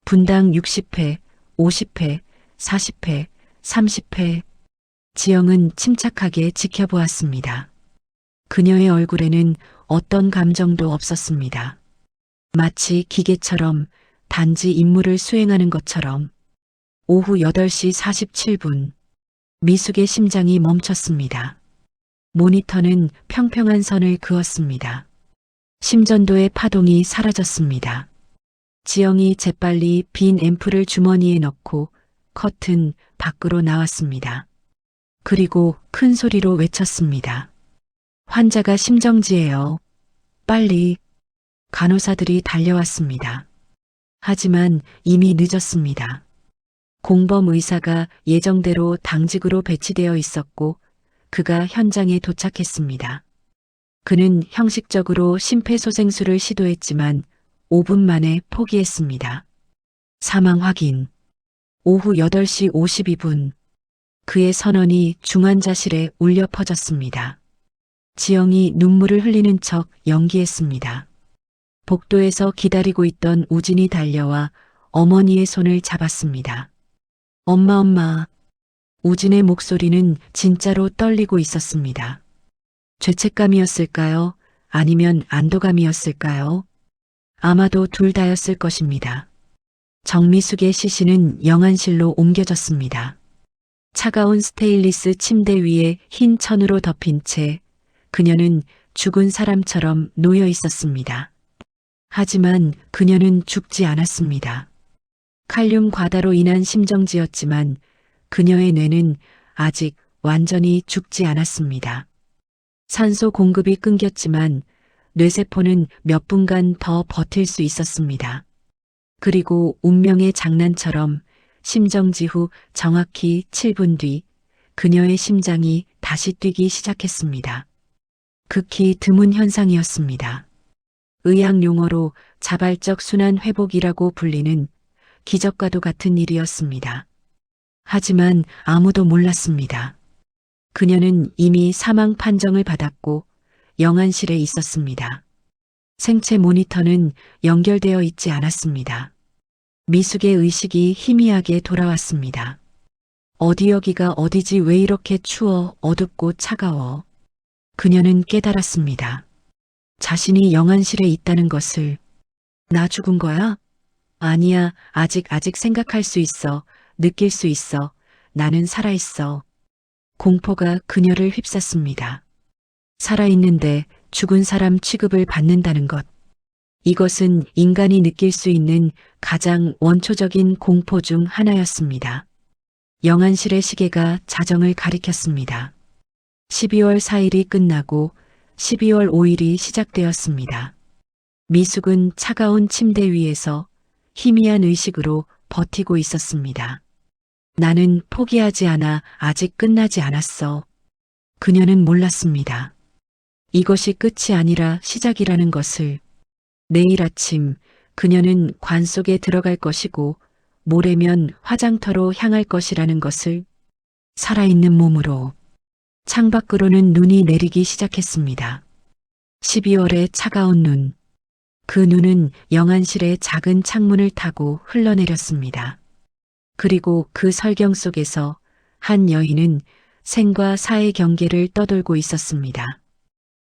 분당 60회, 50회, 40회, 30회. 지영은 침착하게 지켜보았습니다. 그녀의 얼굴에는 어떤 감정도 없었습니다. 마치 기계처럼 단지 임무를 수행하는 것처럼. 오후 8시 47분. 미숙의 심장이 멈췄습니다. 모니터는 평평한 선을 그었습니다. 심전도의 파동이 사라졌습니다. 지영이 재빨리 빈 앰플을 주머니에 넣고 커튼 밖으로 나왔습니다. 그리고 큰 소리로 외쳤습니다. 환자가 심정지예요. 빨리. 간호사들이 달려왔습니다. 하지만 이미 늦었습니다. 공범 의사가 예정대로 당직으로 배치되어 있었고 그가 현장에 도착했습니다. 그는 형식적으로 심폐소생술을 시도했지만 5분 만에 포기했습니다. 사망 확인. 오후 8시 52분. 그의 선언이 중환자실에 울려 퍼졌습니다. 지영이 눈물을 흘리는 척 연기했습니다. 복도에서 기다리고 있던 우진이 달려와 어머니의 손을 잡았습니다. 엄마. 우진의 목소리는 진짜로 떨리고 있었습니다. 죄책감이었을까요? 아니면 안도감이었을까요? 아마도 둘 다였을 것입니다. 정미숙의 시신은 영안실로 옮겨졌습니다. 차가운 스테인리스 침대 위에 흰 천으로 덮인 채 그녀는 죽은 사람처럼 놓여 있었습니다. 하지만 그녀는 죽지 않았습니다. 칼륨 과다로 인한 심정지였지만 그녀의 뇌는 아직 완전히 죽지 않았습니다. 산소 공급이 끊겼지만 뇌세포는 몇 분간 더 버틸 수 있었습니다. 그리고 운명의 장난처럼 심정지 후 정확히 7분 뒤 그녀의 심장이 다시 뛰기 시작했습니다. 극히 드문 현상이었습니다. 의학 용어로 자발적 순환 회복이라고 불리는 기적과도 같은 일이었습니다. 하지만 아무도 몰랐습니다. 그녀는 이미 사망 판정을 받았고 영안실에 있었습니다. 생체 모니터는 연결되어 있지 않았습니다. 미숙의 의식이 희미하게 돌아왔습니다. 어디 여기가 어디지 왜 이렇게 추워 어둡고 차가워. 그녀는 깨달았습니다. 자신이 영안실에 있다는 것을. 나 죽은 거야? 아니야, 아직 생각할 수 있어. 느낄 수 있어. 나는 살아있어. 공포가 그녀를 휩쌌습니다. 살아있는데 죽은 사람 취급을 받는다는 것. 이것은 인간이 느낄 수 있는 가장 원초적인 공포 중 하나였습니다. 영안실의 시계가 자정을 가리켰습니다. 12월 4일이 끝나고 12월 5일이 시작되었습니다. 미숙은 차가운 침대 위에서 희미한 의식으로 버티고 있었습니다. 나는 포기하지 않아. 아직 끝나지 않았어. 그녀는 몰랐습니다. 이것이 끝이 아니라 시작이라는 것을. 내일 아침 그녀는 관 속에 들어갈 것이고 모레면 화장터로 향할 것이라는 것을. 살아있는 몸으로. 창밖으로는 눈이 내리기 시작했습니다. 12월의 차가운 눈. 그 눈은 영안실의 작은 창문을 타고 흘러내렸습니다. 그리고 그 설경 속에서 한 여인은 생과 사의 경계를 떠돌고 있었습니다.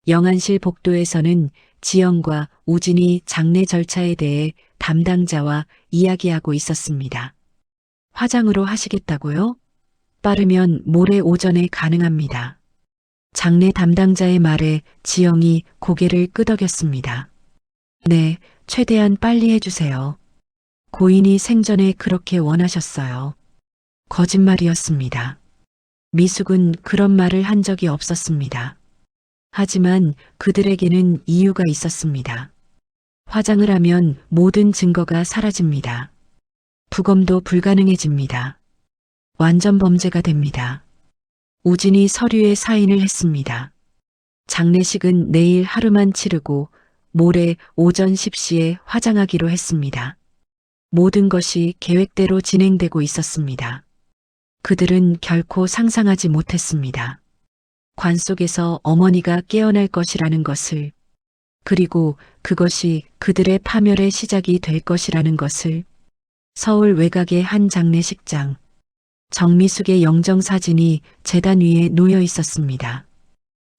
영안실 복도에서는 지영과 우진이 장례 절차에 대해 담당자와 이야기하고 있었습니다. 화장으로 하시겠다고요? 빠르면 모레 오전에 가능합니다. 장례 담당자의 말에 지영이 고개를 끄덕였습니다. 네, 최대한 빨리 해주세요. 고인이 생전에 그렇게 원하셨어요. 거짓말이었습니다. 미숙은 그런 말을 한 적이 없었습니다. 하지만 그들에게는 이유가 있었습니다. 화장을 하면 모든 증거가 사라집니다. 부검도 불가능해집니다. 완전 범죄가 됩니다. 우진이 서류에 사인을 했습니다. 장례식은 내일 하루만 치르고 모레 오전 10시에 화장하기로 했습니다. 모든 것이 계획대로 진행되고 있었습니다. 그들은 결코 상상하지 못했습니다. 관 속에서 어머니가 깨어날 것이라는 것을, 그리고 그것이 그들의 파멸의 시작이 될 것이라는 것을. 서울 외곽의 한 장례식장. 정미숙의 영정사진이 제단 위에 놓여 있었습니다.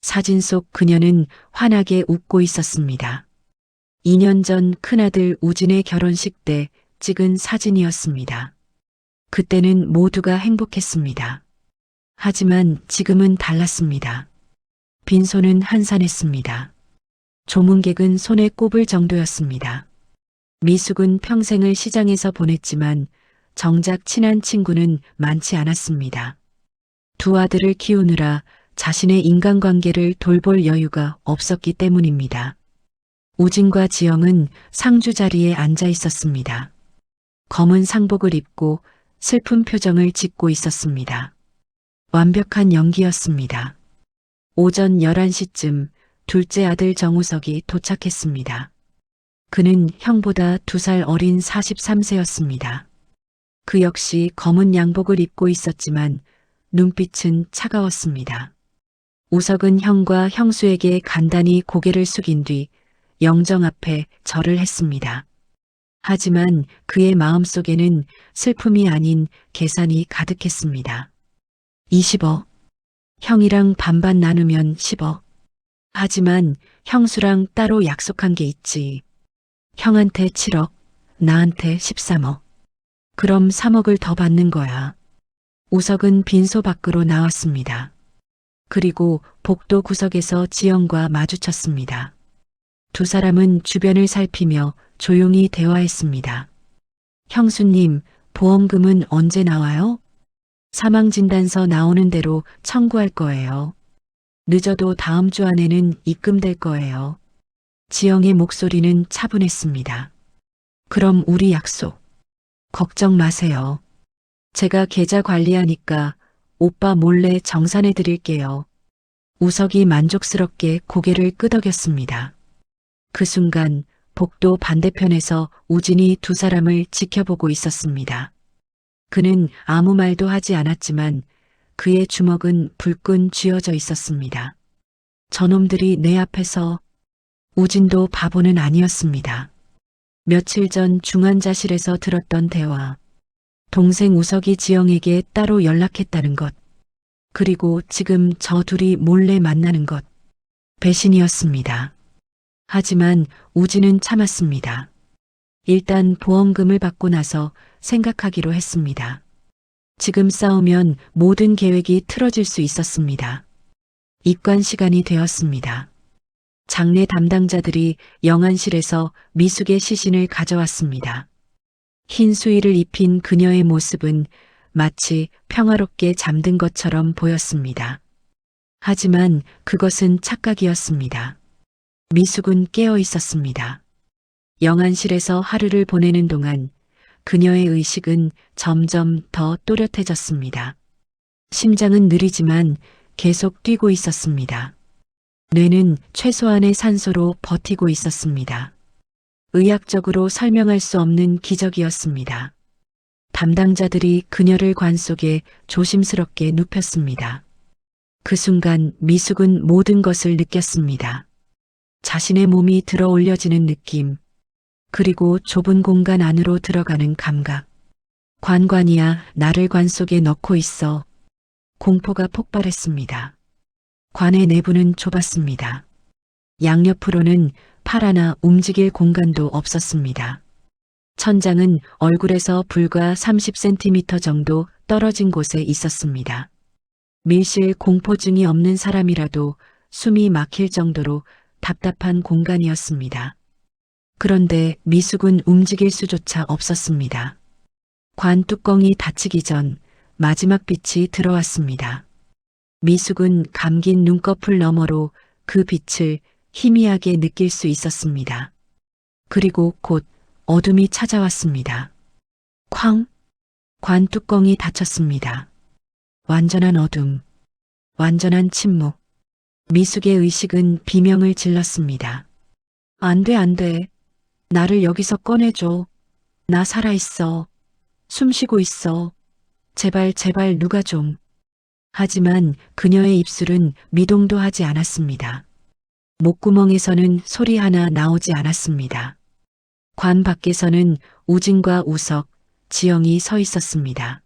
사진 속 그녀는 환하게 웃고 있었습니다. 2년 전 큰아들 우진의 결혼식 때 찍은 사진이었습니다. 그때는 모두가 행복했습니다. 하지만 지금은 달랐습니다. 빈손은 한산했습니다. 조문객은 손에 꼽을 정도였습니다. 미숙은 평생을 시장에서 보냈지만 정작 친한 친구는 많지 않았습니다. 두 아들을 키우느라 자신의 인간관계를 돌볼 여유가 없었기 때문입니다. 우진과 지영은 상주 자리에 앉아 있었습니다. 검은 상복을 입고 슬픈 표정을 짓고 있었습니다. 완벽한 연기였습니다. 오전 11시쯤 둘째 아들 정우석이 도착했습니다. 그는 형보다 2살 어린 43세였습니다. 그 역시 검은 양복을 입고 있었지만 눈빛은 차가웠습니다. 우석은 형과 형수에게 간단히 고개를 숙인 뒤 영정 앞에 절을 했습니다. 하지만 그의 마음속에는 슬픔이 아닌 계산이 가득했습니다. 20억. 형이랑 반반 나누면 10억. 하지만 형수랑 따로 약속한 게 있지. 형한테 7억, 나한테 13억. 그럼 3억을 더 받는 거야. 우석은 빈소 밖으로 나왔습니다. 그리고 복도 구석에서 지영과 마주쳤습니다. 두 사람은 주변을 살피며 조용히 대화했습니다. 형수님, 보험금은 언제 나와요? 사망진단서 나오는 대로 청구할 거예요. 늦어도 다음 주 안에는 입금될 거예요. 지영의 목소리는 차분했습니다. 그럼 우리 약속. 걱정 마세요. 제가 계좌 관리하니까 오빠 몰래 정산해 드릴게요. 우석이 만족스럽게 고개를 끄덕였습니다. 그 순간 복도 반대편에서 우진이 두 사람을 지켜보고 있었습니다. 그는 아무 말도 하지 않았지만 그의 주먹은 불끈 쥐어져 있었습니다. 저놈들이 내 앞에서. 우진도 바보는 아니었습니다. 며칠 전 중환자실에서 들었던 대화. 동생 우석이 지영에게 따로 연락했다는 것. 그리고 지금 저 둘이 몰래 만나는 것. 배신이었습니다. 하지만 우진은 참았습니다. 일단 보험금을 받고 나서 생각하기로 했습니다. 지금 싸우면 모든 계획이 틀어질 수 있었습니다. 입관 시간이 되었습니다. 장례 담당자들이 영안실에서 미숙의 시신을 가져왔습니다. 흰 수의를 입힌 그녀의 모습은 마치 평화롭게 잠든 것처럼 보였습니다. 하지만 그것은 착각이었습니다. 미숙은 깨어 있었습니다. 영안실에서 하루를 보내는 동안 그녀의 의식은 점점 더 또렷해졌습니다. 심장은 느리지만 계속 뛰고 있었습니다. 뇌는 최소한의 산소로 버티고 있었습니다. 의학적으로 설명할 수 없는 기적이었습니다. 담당자들이 그녀를 관 속에 조심스럽게 눕혔습니다. 그 순간 미숙은 모든 것을 느꼈습니다. 자신의 몸이 들어 올려지는 느낌, 그리고 좁은 공간 안으로 들어가는 감각. 관관이야, 나를 관 속에 넣고 있어. 공포가 폭발했습니다. 관의 내부는 좁았습니다. 양옆으로는 팔 하나 움직일 공간도 없었습니다. 천장은 얼굴에서 불과 30cm 정도 떨어진 곳에 있었습니다. 밀실 공포증이 없는 사람이라도 숨이 막힐 정도로 답답한 공간이었습니다. 그런데 미숙은 움직일 수조차 없었습니다. 관 뚜껑이 닫히기 전 마지막 빛이 들어왔습니다. 미숙은 감긴 눈꺼풀 너머로 그 빛을 희미하게 느낄 수 있었습니다. 그리고 곧 어둠이 찾아왔습니다. 쾅! 관 뚜껑이 닫혔습니다. 완전한 어둠, 완전한 침묵. 미숙의 의식은 비명을 질렀습니다. 안 돼, 안 돼. 나를 여기서 꺼내줘. 나 살아있어. 숨 쉬고 있어. 제발, 제발 누가 좀. 하지만 그녀의 입술은 미동도 하지 않았습니다. 목구멍에서는 소리 하나 나오지 않았습니다. 관 밖에서는 우진과 우석, 지영이 서 있었습니다.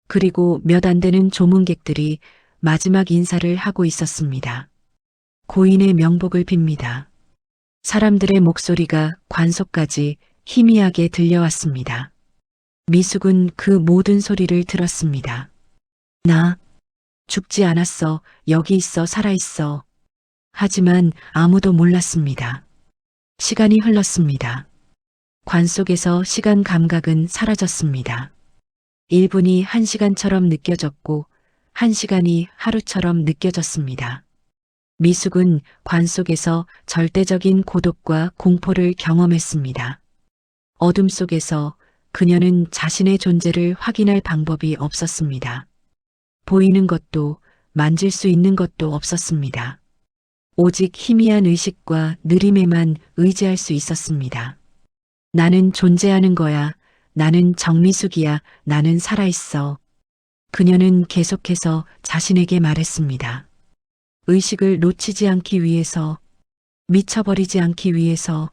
그리고 몇 안 되는 조문객들이 마지막 인사를 하고 있었습니다. 고인의 명복을 빕니다. 사람들의 목소리가 관 속까지 희미하게 들려왔습니다. 미숙은 그 모든 소리를 들었습니다. 나 죽지 않았어. 여기 있어. 살아있어. 하지만 아무도 몰랐습니다. 시간이 흘렀습니다. 관 속에서 시간 감각은 사라졌습니다. 1분이 1시간처럼 느껴졌고 1시간이 하루처럼 느껴졌습니다. 미숙은 관 속에서 절대적인 고독과 공포를 경험했습니다. 어둠 속에서 그녀는 자신의 존재를 확인할 방법이 없었습니다. 보이는 것도 만질 수 있는 것도 없었습니다. 오직 희미한 의식과 느림에만 의지할 수 있었습니다. 나는 존재하는 거야. 나는 정미숙이야. 나는 살아있어. 그녀는 계속해서 자신에게 말했습니다. 의식을 놓치지 않기 위해서, 미쳐버리지 않기 위해서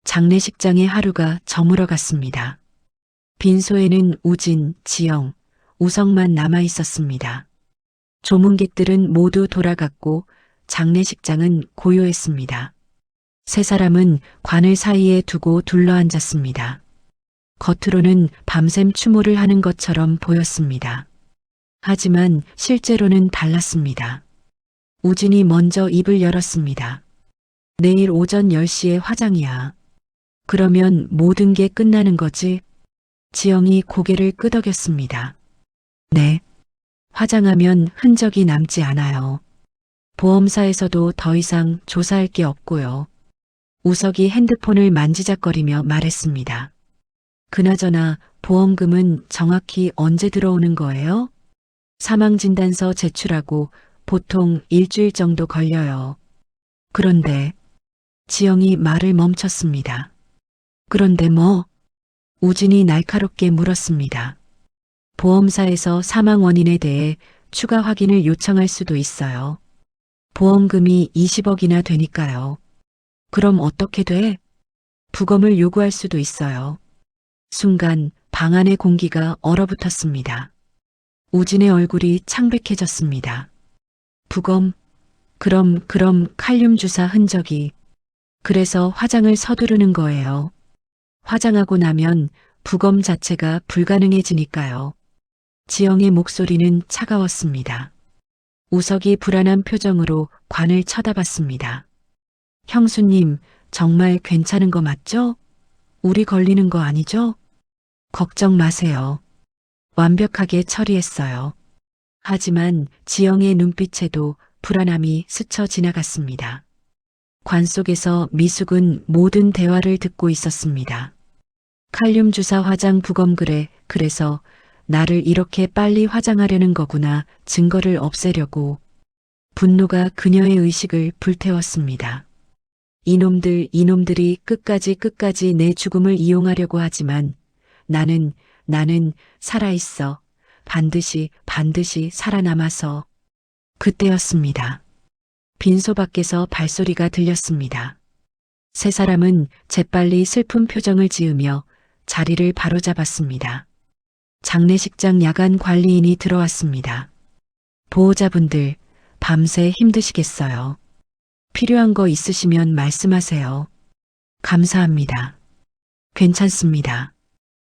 장례식장의 하루가 저물어 갔습니다. 빈소에는 우진, 지영, 우성만 남아 있었습니다. 조문객들은 모두 돌아갔고 장례식장은 고요했습니다. 세 사람은 관을 사이에 두고 둘러앉았습니다. 겉으로는 밤샘 추모를 하는 것처럼 보였습니다. 하지만 실제로는 달랐습니다. 우진이 먼저 입을 열었습니다. 내일 오전 10시에 화장이야. 그러면 모든 게 끝나는 거지? 지영이 고개를 끄덕였습니다. 네. 화장하면 흔적이 남지 않아요. 보험사에서도 더 이상 조사할 게 없고요. 우석이 핸드폰을 만지작거리며 말했습니다. 그나저나 보험금은 정확히 언제 들어오는 거예요? 사망진단서 제출하고 보통 일주일 정도 걸려요. 그런데 지영이 말을 멈췄습니다. 그런데 뭐? 우진이 날카롭게 물었습니다. 보험사에서 사망 원인에 대해 추가 확인을 요청할 수도 있어요. 보험금이 20억이나 되니까요. 그럼 어떻게 돼? 부검을 요구할 수도 있어요. 순간 방 안의 공기가 얼어붙었습니다. 우진의 얼굴이 창백해졌습니다. 부검? 그럼 칼륨 주사 흔적이. 그래서 화장을 서두르는 거예요. 화장하고 나면 부검 자체가 불가능해지니까요. 지영의 목소리는 차가웠습니다. 우석이 불안한 표정으로 관을 쳐다봤습니다. 형수님, 정말 괜찮은 거 맞죠? 우리 걸리는 거 아니죠? 걱정 마세요. 완벽하게 처리했어요. 하지만 지영의 눈빛에도 불안함이 스쳐 지나갔습니다. 관 속에서 미숙은 모든 대화를 듣고 있었습니다. 칼륨 주사 화장 부검 그래서 나를 이렇게 빨리 화장하려는 거구나. 증거를 없애려고. 분노가 그녀의 의식을 불태웠습니다. 이놈들이 끝까지 내 죽음을 이용하려고 하지만 나는 살아있어. 반드시 살아남아서. 그때였습니다. 빈소 밖에서 발소리가 들렸습니다. 세 사람은 재빨리 슬픈 표정을 지으며 자리를 바로잡았습니다. 장례식장 야간 관리인이 들어왔습니다. 보호자분들, 밤새 힘드시겠어요. 필요한 거 있으시면 말씀하세요. 감사합니다. 괜찮습니다.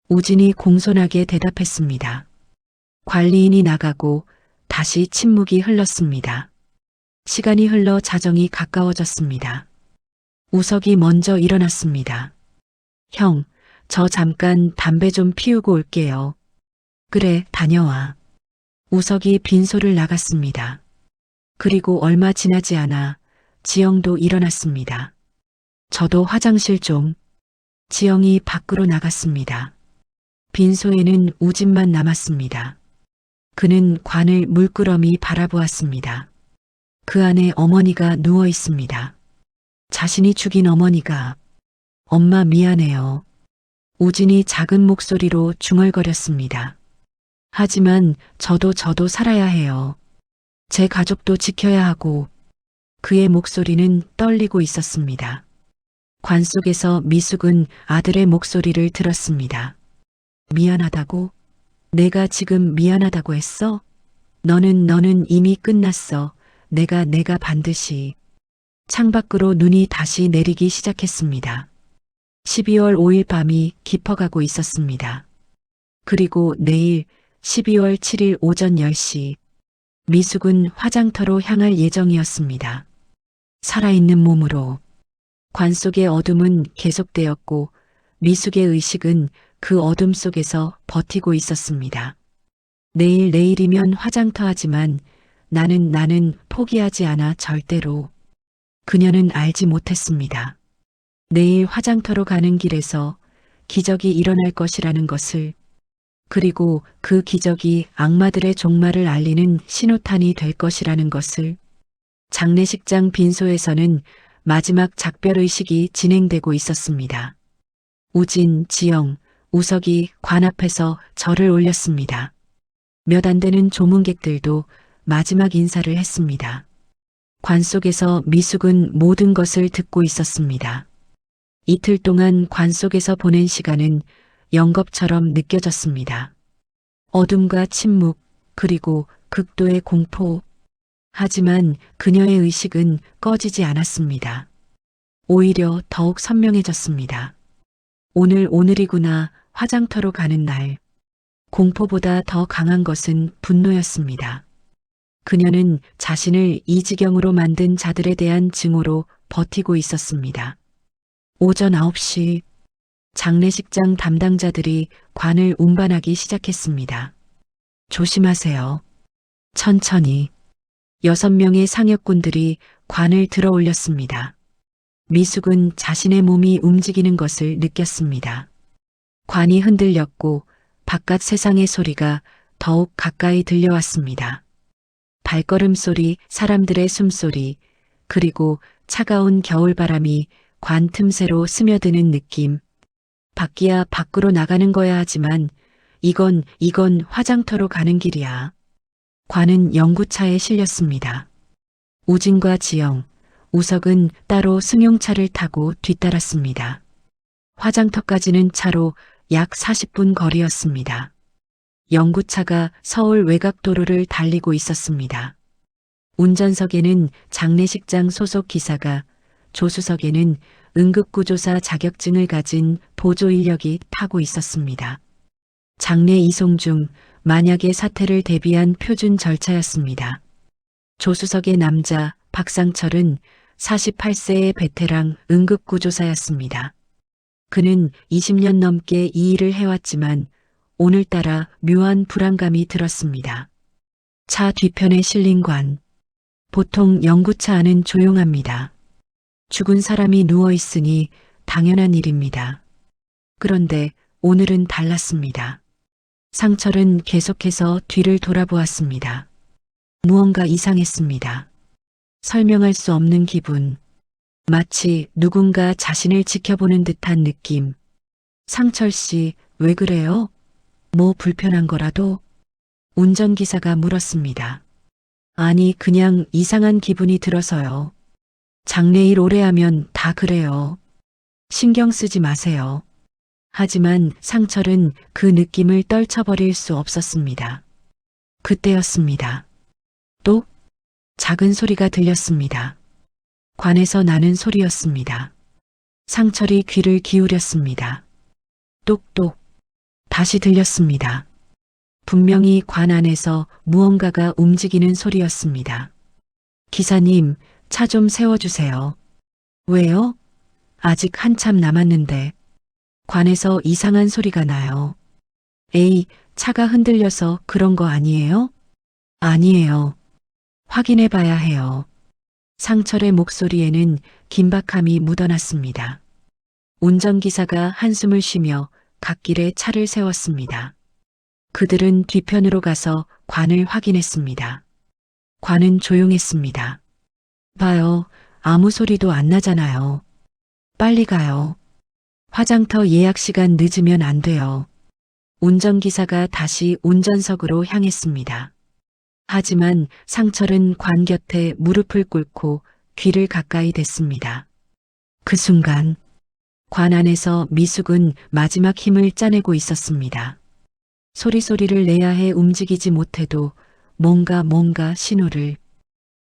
우진이 공손하게 대답했습니다. 관리인이 나가고 다시 침묵이 흘렀습니다. 시간이 흘러 자정이 가까워졌습니다. 우석이 먼저 일어났습니다. 형, 저 잠깐 담배 좀 피우고 올게요. 그래, 다녀와. 우석이 빈소를 나갔습니다. 그리고 얼마 지나지 않아 지영도 일어났습니다. 저도 화장실 좀. 지영이 밖으로 나갔습니다. 빈소에는 우진만 남았습니다. 그는 관을 물끄러미 바라보았습니다. 그 안에 어머니가 누워 있습니다. 자신이 죽인 어머니가. 엄마 미안해요. 우진이 작은 목소리로 중얼거렸습니다. 하지만 저도 살아야 해요. 제 가족도 지켜야 하고. 그의 목소리는 떨리고 있었습니다. 관 속에서 미숙은 아들의 목소리를 들었습니다. 미안하다고? 내가 지금 미안하다고 했어? 너는 이미 끝났어. 내가 반드시. 창밖으로 눈이 다시 내리기 시작했습니다. 12월 5일 밤이 깊어가고 있었습니다. 그리고 내일 12월 7일 오전 10시 미숙은 화장터로 향할 예정이었습니다. 살아있는 몸으로. 관 속의 어둠은 계속되었고 미숙의 의식은 그 어둠 속에서 버티고 있었습니다. 내일이면 화장터 하지만 나는 포기하지 않아 절대로. 그녀는 알지 못했습니다. 내일 화장터로 가는 길에서 기적이 일어날 것이라는 것을. 그리고 그 기적이 악마들의 종말을 알리는 신호탄이 될 것이라는 것을. 장례식장 빈소에서는 마지막 작별의식이 진행되고 있었습니다. 우진, 지영, 우석이 관 앞에서 절을 올렸습니다. 몇 안 되는 조문객들도 마지막 인사를 했습니다. 관 속에서 미숙은 모든 것을 듣고 있었습니다. 이틀 동안 관 속에서 보낸 시간은 영겁처럼 느껴졌습니다. 어둠과 침묵, 그리고 극도의 공포. 하지만 그녀의 의식은 꺼지지 않았습니다. 오히려 더욱 선명해졌습니다. 오늘이구나. 화장터로 가는 날. 공포보다 더 강한 것은 분노였습니다. 그녀는 자신을 이 지경으로 만든 자들에 대한 증오로 버티고 있었습니다. 오전 9시 장례식장 담당자들이 관을 운반하기 시작했습니다. 조심하세요. 천천히. 6명의 상역군들이 관을 들어 올렸습니다. 미숙은 자신의 몸이 움직이는 것을 느꼈습니다. 관이 흔들렸고 바깥 세상의 소리가 더욱 가까이 들려왔습니다. 발걸음 소리, 사람들의 숨소리, 그리고 차가운 겨울바람이 관 틈새로 스며드는 느낌. 밖이야 밖으로 나가는 거야 하지만 이건 화장터로 가는 길이야. 관은 영구차에 실렸습니다. 우진과 지영, 우석은 따로 승용차를 타고 뒤따랐습니다. 화장터까지는 차로 약 40분 거리였습니다. 영구차가 서울 외곽도로를 달리고 있었습니다. 운전석에는 장례식장 소속 기사가, 조수석에는 응급구조사 자격증을 가진 보조 인력이 타고 있었습니다. 장례 이송 중 만약의 사태를 대비한 표준 절차였습니다. 조수석의 남자 박상철은 48세의 베테랑 응급구조사였습니다. 그는 20년 넘게 이 일을 해왔지만 오늘따라 묘한 불안감이 들었습니다. 차 뒤편에 실린 관. 보통 영구차 안은 조용합니다. 죽은 사람이 누워 있으니 당연한 일입니다. 그런데 오늘은 달랐습니다. 상철은 계속해서 뒤를 돌아보았습니다. 무언가 이상했습니다. 설명할 수 없는 기분. 마치 누군가 자신을 지켜보는 듯한 느낌. 상철 씨, 왜 그래요? 뭐 불편한 거라도? 운전기사가 물었습니다. 아니, 그냥 이상한 기분이 들어서요. 장례일 오래 하면 다 그래요. 신경 쓰지 마세요. 하지만 상철은 그 느낌을 떨쳐버릴 수 없었습니다. 그때였습니다. 또 작은 소리가 들렸습니다. 관에서 나는 소리였습니다. 상철이 귀를 기울였습니다. 똑똑. 다시 들렸습니다. 분명히 관 안에서 무언가가 움직이는 소리였습니다. 기사님, 차 좀 세워주세요. 왜요? 아직 한참 남았는데. 관에서 이상한 소리가 나요. 에이, 차가 흔들려서 그런 거 아니에요? 아니에요. 확인해 봐야 해요. 상철의 목소리에는 긴박함이 묻어났습니다. 운전기사가 한숨을 쉬며 갓길에 차를 세웠습니다. 그들은 뒤편으로 가서 관을 확인했습니다. 관은 조용했습니다. 봐요, 아무 소리도 안 나잖아요. 빨리 가요. 화장터 예약 시간 늦으면 안 돼요. 운전기사가 다시 운전석으로 향했습니다. 하지만 상철은 관 곁에 무릎을 꿇고 귀를 가까이 댔습니다. 그 순간 관 안에서 미숙은 마지막 힘을 짜내고 있었습니다. 소리를 내야 해 움직이지 못해도 뭔가 신호를.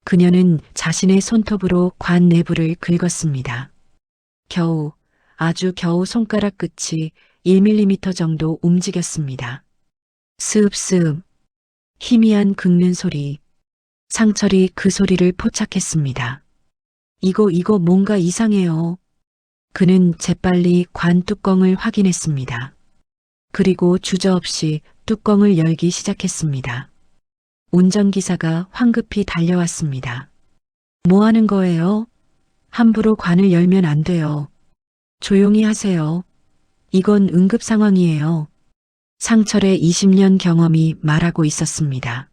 그녀는 자신의 손톱으로 관 내부를 긁었습니다. 아주 겨우 손가락 끝이 1mm 정도 움직였습니다. 스읍스읍. 희미한 긁는 소리. 상철이 그 소리를 포착했습니다. 이거 뭔가 이상해요. 그는 재빨리 관 뚜껑을 확인했습니다. 그리고 주저없이 뚜껑을 열기 시작했습니다. 운전기사가 황급히 달려왔습니다. 뭐 하는 거예요? 함부로 관을 열면 안 돼요. 조용히 하세요. 이건 응급 상황이에요. 상철의 20년 경험이 말하고 있었습니다.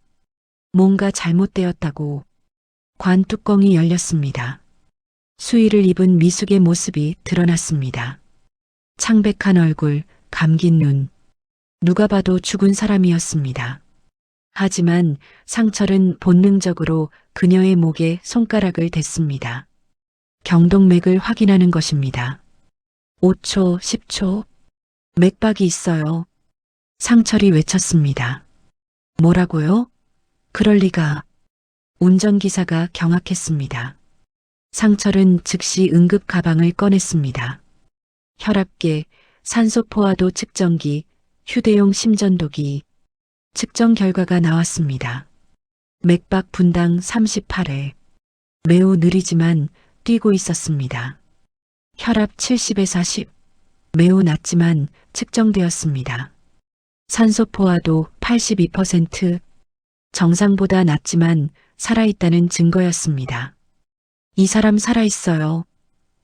뭔가 잘못되었다고. 관 뚜껑이 열렸습니다. 수의를 입은 미숙의 모습이 드러났습니다. 창백한 얼굴, 감긴 눈. 누가 봐도 죽은 사람이었습니다. 하지만 상철은 본능적으로 그녀의 목에 손가락을 댔습니다. 경동맥을 확인하는 것입니다. 5초, 10초. 맥박이 있어요. 상철이 외쳤습니다. 뭐라고요? 그럴 리가. 운전기사가 경악했습니다. 상철은 즉시 응급 가방을 꺼냈습니다. 혈압계, 산소포화도 측정기, 휴대용 심전도기. 측정 결과가 나왔습니다. 맥박 분당 38회. 매우 느리지만 뛰고 있었습니다. 혈압 70에 40. 매우 낮지만 측정되었습니다. 산소포화도 82%. 정상보다 낮지만 살아있다는 증거였습니다. 이 사람 살아있어요.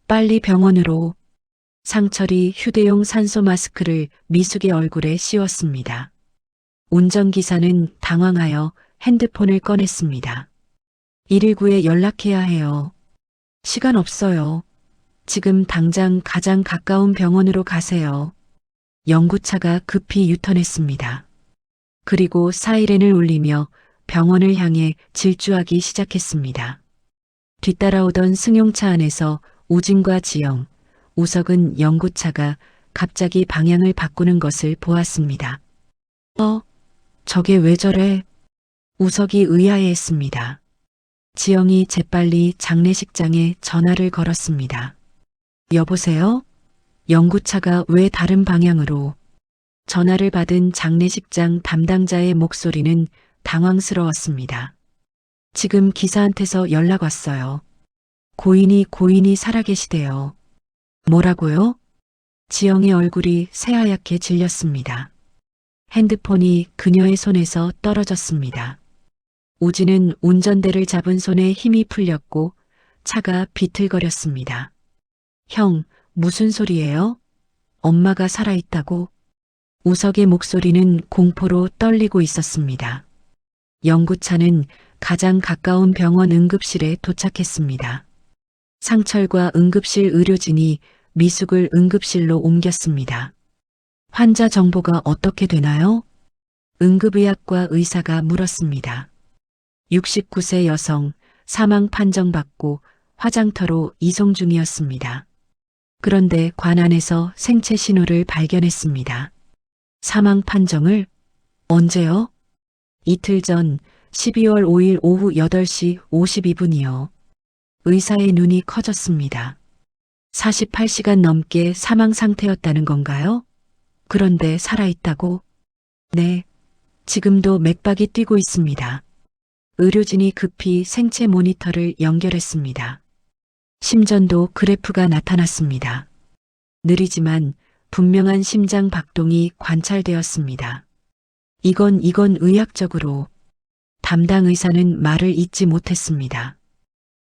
빨리 병원으로. 상철이 휴대용 산소 마스크를 미숙의 얼굴에 씌웠습니다. 운전기사는 당황하여 핸드폰을 꺼냈습니다. 119에 연락해야 해요. 시간 없어요. 지금 당장 가장 가까운 병원으로 가세요. 연구차가 급히 유턴했습니다. 그리고 사이렌을 울리며 병원을 향해 질주하기 시작했습니다. 뒤따라오던 승용차 안에서 우진과 지영, 우석은 연구차가 갑자기 방향을 바꾸는 것을 보았습니다. 저게 왜 저래? 우석이 의아해했습니다. 지영이 재빨리 장례식장에 전화를 걸었습니다. 여보세요? 연구차가 왜 다른 방향으로? 전화를 받은 장례식장 담당자의 목소리는 당황스러웠습니다. 지금 기사한테서 연락 왔어요. 고인이 살아계시대요. 뭐라고요? 지영의 얼굴이 새하얗게 질렸습니다. 핸드폰이 그녀의 손에서 떨어졌습니다. 우진은 운전대를 잡은 손에 힘이 풀렸고 차가 비틀거렸습니다. 형, 무슨 소리예요? 엄마가 살아있다고? 우석의 목소리는 공포로 떨리고 있었습니다. 연구차는 가장 가까운 병원 응급실에 도착했습니다. 상철과 응급실 의료진이 미숙을 응급실로 옮겼습니다. 환자 정보가 어떻게 되나요? 응급의학과 의사가 물었습니다. 69세 여성, 사망 판정받고 화장터로 이송 중이었습니다. 그런데 관안에서 생체 신호를 발견했습니다. 사망 판정을? 언제요? 이틀 전 12월 5일 오후 8시 52분이요. 의사의 눈이 커졌습니다. 48시간 넘게 사망 상태였다는 건가요? 그런데 살아있다고? 네, 지금도 맥박이 뛰고 있습니다. 의료진이 급히 생체 모니터를 연결했습니다. 심전도 그래프가 나타났습니다. 느리지만 분명한 심장 박동이 관찰되었습니다. 이건 의학적으로. 담당 의사는 말을 잇지 못했습니다.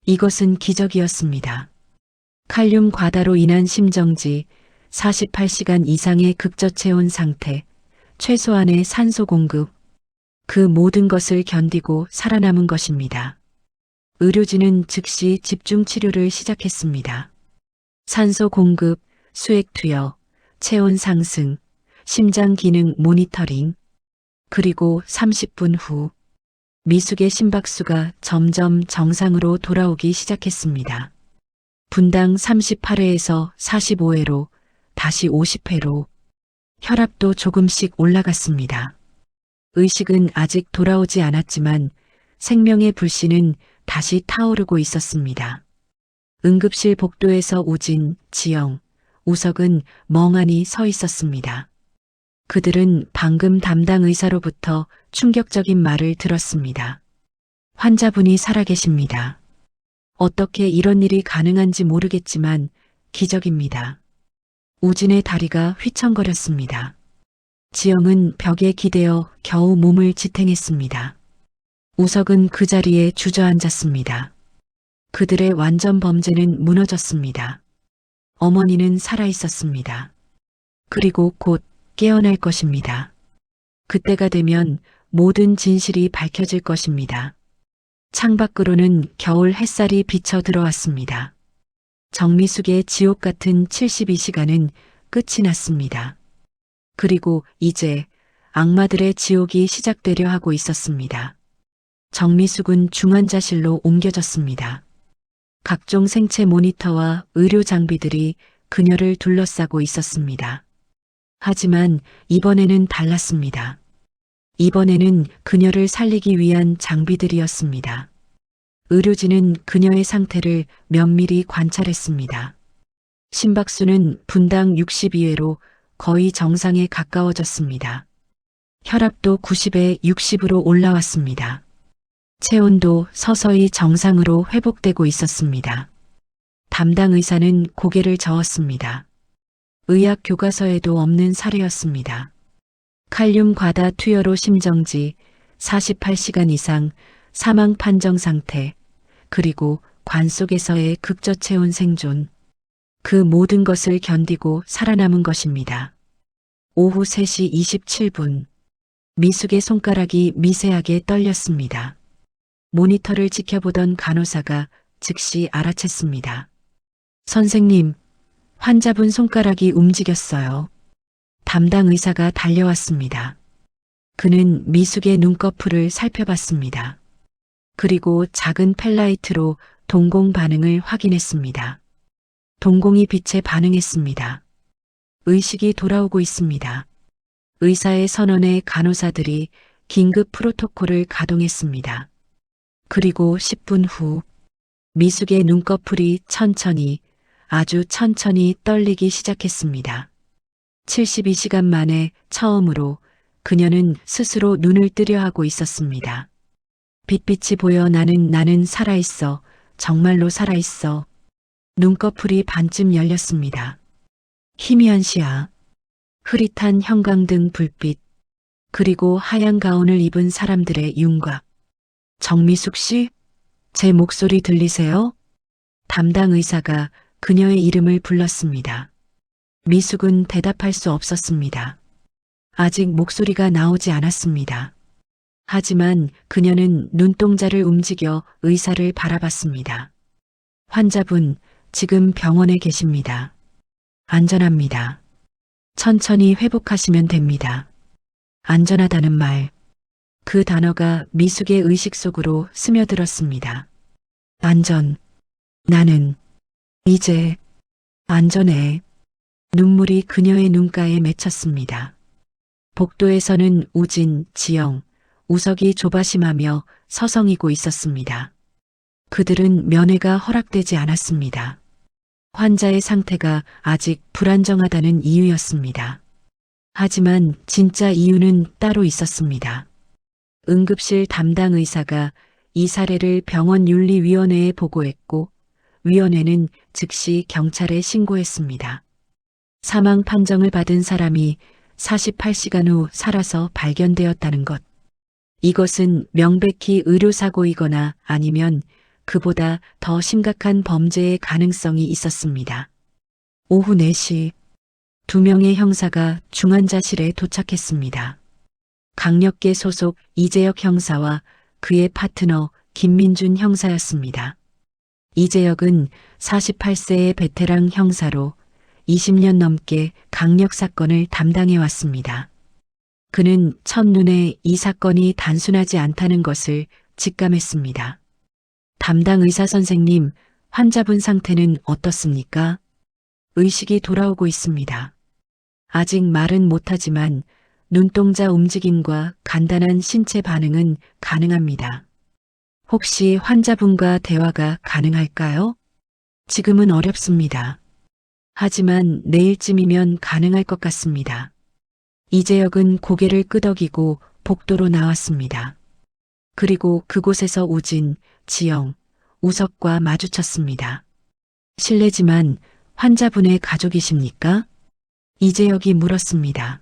이것은 기적이었습니다. 칼륨 과다로 인한 심정지, 48시간 이상의 극저체온 상태, 최소한의 산소 공급, 그 모든 것을 견디고 살아남은 것입니다. 의료진은 즉시 집중 치료를 시작했습니다. 산소 공급, 수액 투여, 체온 상승, 심장 기능 모니터링, 그리고 30분 후 미숙의 심박수가 점점 정상으로 돌아오기 시작했습니다. 분당 38회에서 45회로 다시 50회로 혈압도 조금씩 올라갔습니다. 의식은 아직 돌아오지 않았지만 생명의 불씨는 다시 타오르고 있었습니다. 응급실 복도에서 우진, 지영, 우석은 멍하니 서 있었습니다. 그들은 방금 담당 의사로부터 충격적인 말을 들었습니다. 환자분이 살아계십니다. 어떻게 이런 일이 가능한지 모르겠지만 기적입니다. 우진의 다리가 휘청거렸습니다. 지영은 벽에 기대어 겨우 몸을 지탱했습니다. 우석은 그 자리에 주저앉았습니다. 그들의 완전 범죄는 무너졌습니다. 어머니는 살아있었습니다. 그리고 곧 깨어날 것입니다. 그때가 되면 모든 진실이 밝혀질 것입니다. 창밖으로는 겨울 햇살이 비쳐 들어왔습니다. 정미숙의 지옥 같은 72시간은 끝이 났습니다. 그리고 이제 악마들의 지옥이 시작되려 하고 있었습니다. 정미숙은 중환자실로 옮겨졌습니다. 각종 생체 모니터와 의료 장비들이 그녀를 둘러싸고 있었습니다. 하지만 이번에는 달랐습니다. 이번에는 그녀를 살리기 위한 장비들이었습니다. 의료진은 그녀의 상태를 면밀히 관찰했습니다. 심박수는 분당 62회로 거의 정상에 가까워졌습니다. 혈압도 90에 60으로 올라왔습니다. 체온도 서서히 정상으로 회복되고 있었습니다. 담당 의사는 고개를 저었습니다. 의학 교과서에도 없는 사례였습니다. 칼륨 과다 투여로 심정지, 48시간 이상 사망 판정 상태, 그리고 관 속에서의 극저체온 생존. 그 모든 것을 견디고 살아남은 것입니다. 오후 3시 27분. 미숙의 손가락이 미세하게 떨렸습니다. 모니터를 지켜보던 간호사가 즉시 알아챘습니다. 선생님, 환자분 손가락이 움직였어요. 담당 의사가 달려왔습니다. 그는 미숙의 눈꺼풀을 살펴봤습니다. 그리고 작은 펠라이트로 동공 반응을 확인했습니다. 동공이 빛에 반응했습니다. 의식이 돌아오고 있습니다. 의사의 선언에 간호사들이 긴급 프로토콜을 가동했습니다. 그리고 10분 후 미숙의 눈꺼풀이 천천히, 아주 천천히 떨리기 시작했습니다. 72시간 만에 처음으로 그녀는 스스로 눈을 뜨려 하고 있었습니다. 빛빛이 보여 나는 살아있어. 정말로 살아있어. 눈꺼풀이 반쯤 열렸습니다. 희미한 시야, 흐릿한 형광등 불빛, 그리고 하얀 가운을 입은 사람들의 윤곽. 정미숙 씨, 제 목소리 들리세요? 담당 의사가 그녀의 이름을 불렀습니다. 미숙은 대답할 수 없었습니다. 아직 목소리가 나오지 않았습니다. 하지만 그녀는 눈동자를 움직여 의사를 바라봤습니다. 환자분, 지금 병원에 계십니다. 안전합니다. 천천히 회복하시면 됩니다. 안전하다는 말. 그 단어가 미숙의 의식 속으로 스며들었습니다. 안전. 나는 이제 안전해. 눈물이 그녀의 눈가에 맺혔습니다. 복도에서는 우진, 지영, 우석이 조바심하며 서성이고 있었습니다. 그들은 면회가 허락되지 않았습니다. 환자의 상태가 아직 불안정하다는 이유였습니다. 하지만 진짜 이유는 따로 있었습니다. 응급실 담당 의사가 이 사례를 병원윤리위원회에 보고했고 위원회는 즉시 경찰에 신고했습니다. 사망 판정을 받은 사람이 48시간 후 살아서 발견되었다는 것. 이것은 명백히 의료사고이거나 아니면 그보다 더 심각한 범죄의 가능성이 있었습니다. 오후 4시 2명의 형사가 중환자실에 도착했습니다. 강력계 소속 이재혁 형사와 그의 파트너 김민준 형사였습니다. 이재혁은 48세의 베테랑 형사로 20년 넘게 강력 사건을 담당해 왔습니다. 그는 첫눈에 이 사건이 단순하지 않다는 것을 직감했습니다. 담당 의사 선생님, 환자분 상태는 어떻습니까? 의식이 돌아오고 있습니다. 아직 말은 못하지만 눈동자 움직임과 간단한 신체 반응은 가능합니다. 혹시 환자분과 대화가 가능할까요? 지금은 어렵습니다. 하지만 내일쯤이면 가능할 것 같습니다. 이재혁은 고개를 끄덕이고 복도로 나왔습니다. 그리고 그곳에서 우진, 지영, 우석과 마주쳤습니다. 실례지만 환자분의 가족이십니까? 이재혁이 물었습니다.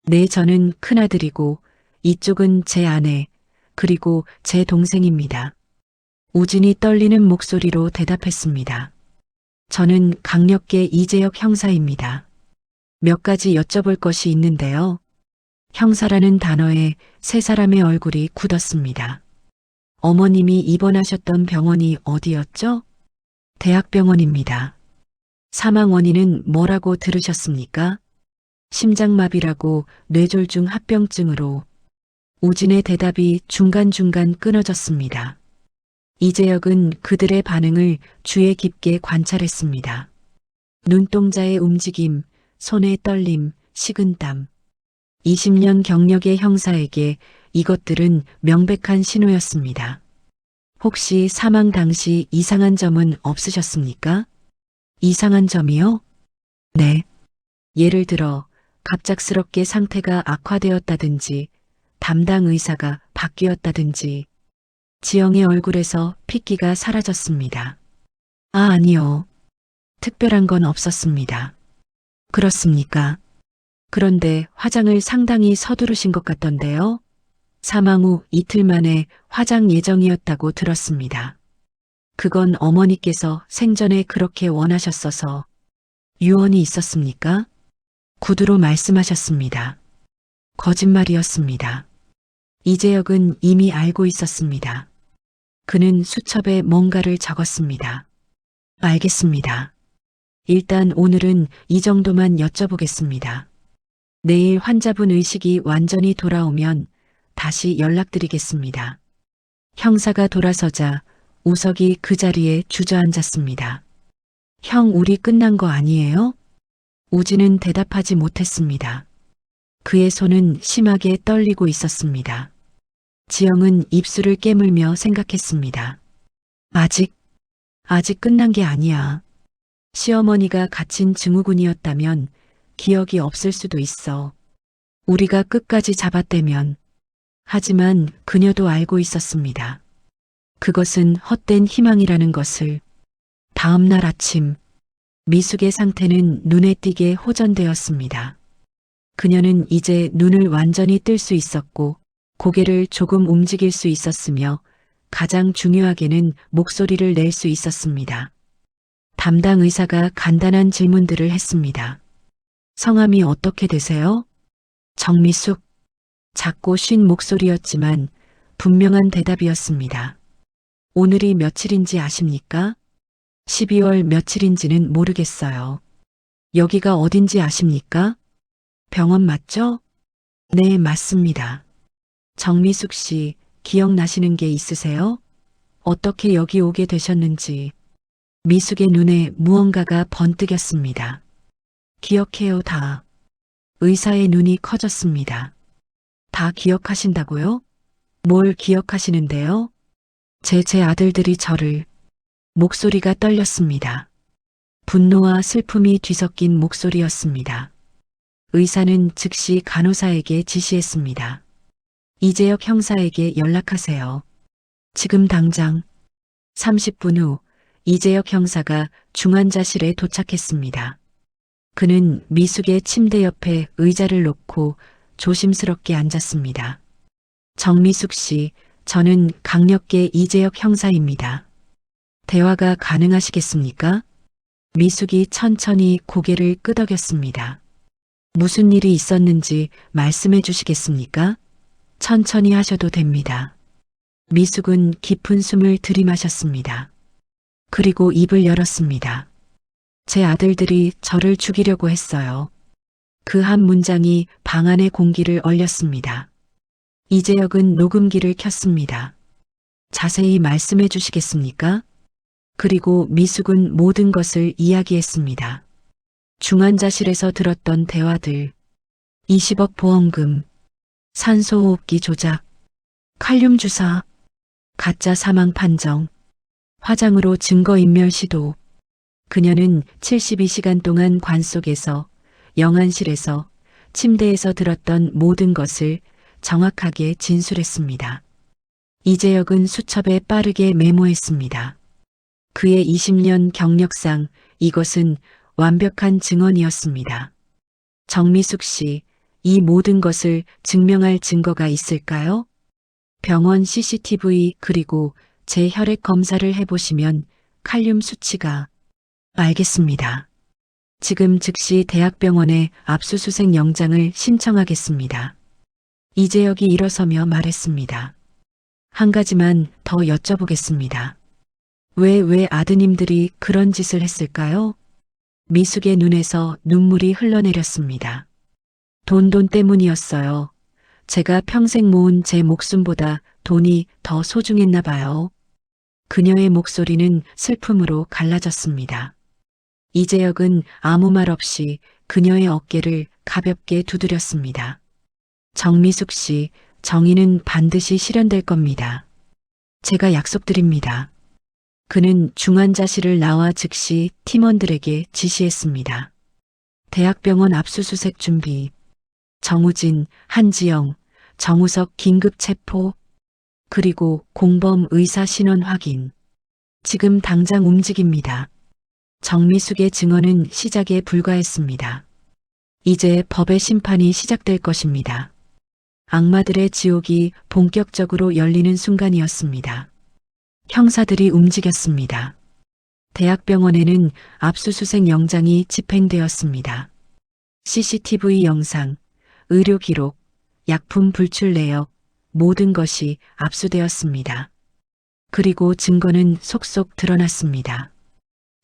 네, 저는 큰아들이고 이쪽은 제 아내, 그리고 제 동생입니다. 우진이 떨리는 목소리로 대답했습니다. 저는 강력계 이재혁 형사입니다. 몇 가지 여쭤볼 것이 있는데요. 형사라는 단어에 세 사람의 얼굴이 굳었습니다. 어머님이 입원하셨던 병원이 어디였죠? 대학병원입니다. 사망 원인은 뭐라고 들으셨습니까? 심장마비라고 뇌졸중 합병증으로. 우진의 대답이 중간중간 끊어졌습니다. 이재혁은 그들의 반응을 주의 깊게 관찰했습니다. 눈동자의 움직임, 손의 떨림, 식은땀. 20년 경력의 형사에게 이것들은 명백한 신호였습니다. 혹시 사망 당시 이상한 점은 없으셨습니까? 이상한 점이요? 네. 예를 들어 갑작스럽게 상태가 악화되었다든지 담당 의사가 바뀌었다든지. 지영의 얼굴에서 핏기가 사라졌습니다. 아니요. 특별한 건 없었습니다. 그렇습니까? 그런데 화장을 상당히 서두르신 것 같던데요. 사망 후 이틀 만에 화장 예정이었다고 들었습니다. 그건 어머니께서 생전에 그렇게 원하셨어서. 유언이 있었습니까? 구두로 말씀하셨습니다. 거짓말이었습니다. 이재혁은 이미 알고 있었습니다. 그는 수첩에 뭔가를 적었습니다. 알겠습니다. 일단 오늘은 이 정도만 여쭤보겠습니다. 내일 환자분 의식이 완전히 돌아오면 다시 연락드리겠습니다. 형사가 돌아서자 우석이 그 자리에 주저앉았습니다. 형, 우리 끝난 거 아니에요? 우진은 대답하지 못했습니다. 그의 손은 심하게 떨리고 있었습니다. 지영은 입술을 깨물며 생각했습니다. 아직 끝난 게 아니야. 시어머니가 갇힌 증후군이었다면 기억이 없을 수도 있어. 우리가 끝까지 잡았다면. 하지만 그녀도 알고 있었습니다. 그것은 헛된 희망이라는 것을. 다음 날 아침, 미숙의 상태는 눈에 띄게 호전되었습니다. 그녀는 이제 눈을 완전히 뜰 수 있었고 고개를 조금 움직일 수 있었으며 가장 중요하게는 목소리를 낼 수 있었습니다. 담당 의사가 간단한 질문들을 했습니다. 성함이 어떻게 되세요? 정미숙. 작고 쉰 목소리였지만 분명한 대답이었습니다. 오늘이 며칠인지 아십니까? 12월 며칠인지는 모르겠어요. 여기가 어딘지 아십니까? 병원 맞죠? 네, 맞습니다. 정미숙 씨, 기억나시는 게 있으세요? 어떻게 여기 오게 되셨는지. 미숙의 눈에 무언가가 번뜩였습니다. 기억해요, 다. 의사의 눈이 커졌습니다. 다 기억하신다고요? 뭘 기억하시는데요? 제 아들들이 저를. 목소리가 떨렸습니다. 분노와 슬픔이 뒤섞인 목소리였습니다. 의사는 즉시 간호사에게 지시했습니다. 이재혁 형사에게 연락하세요. 지금 당장. 30분 후 이재혁 형사가 중환자실에 도착했습니다. 그는 미숙의 침대 옆에 의자를 놓고 조심스럽게 앉았습니다. 정미숙 씨, 저는 강력계 이재혁 형사입니다. 대화가 가능하시겠습니까? 미숙이 천천히 고개를 끄덕였습니다. 무슨 일이 있었는지 말씀해 주시겠습니까? 천천히 하셔도 됩니다. 미숙은 깊은 숨을 들이마셨습니다. 그리고 입을 열었습니다. 제 아들들이 저를 죽이려고 했어요. 그 한 문장이 방 안의 공기를 얼렸습니다. 이재혁은 녹음기를 켰습니다. 자세히 말씀해 주시겠습니까? 그리고 미숙은 모든 것을 이야기했습니다. 중환자실에서 들었던 대화들, 20억 보험금, 산소호흡기 조작, 칼륨 주사, 가짜 사망 판정, 화장으로 증거인멸 시도. 그녀는 72시간 동안 관 속에서, 영안실에서, 침대에서 들었던 모든 것을 정확하게 진술했습니다. 이재혁은 수첩에 빠르게 메모했습니다. 그의 20년 경력상 이것은 완벽한 증언이었습니다. 정미숙 씨, 이 모든 것을 증명할 증거가 있을까요? 병원 CCTV 그리고 제 혈액 검사를 해보시면 칼륨 수치가. 알겠습니다. 지금 즉시 대학병원에 압수수색 영장을 신청하겠습니다. 이재혁이 일어서며 말했습니다. 한 가지만 더 여쭤보겠습니다. 왜 아드님들이 그런 짓을 했을까요? 미숙의 눈에서 눈물이 흘러내렸습니다. 돈 때문이었어요. 제가 평생 모은 제 목숨보다 돈이 더 소중했나 봐요. 그녀의 목소리는 슬픔으로 갈라졌습니다. 이재혁은 아무 말 없이 그녀의 어깨를 가볍게 두드렸습니다. 정미숙 씨, 정의는 반드시 실현될 겁니다. 제가 약속드립니다. 그는 중환자실을 나와 즉시 팀원들에게 지시했습니다. 대학병원 압수수색 준비. 정우진, 한지영, 정우석 긴급 체포. 그리고 공범 의사 신원 확인. 지금 당장 움직입니다. 정미숙의 증언은 시작에 불과했습니다. 이제 법의 심판이 시작될 것입니다. 악마들의 지옥이 본격적으로 열리는 순간이었습니다. 형사들이 움직였습니다. 대학병원에는 압수수색 영장이 집행되었습니다. CCTV 영상, 의료 기록, 약품 불출 내역, 모든 것이 압수되었습니다. 그리고 증거는 속속 드러났습니다.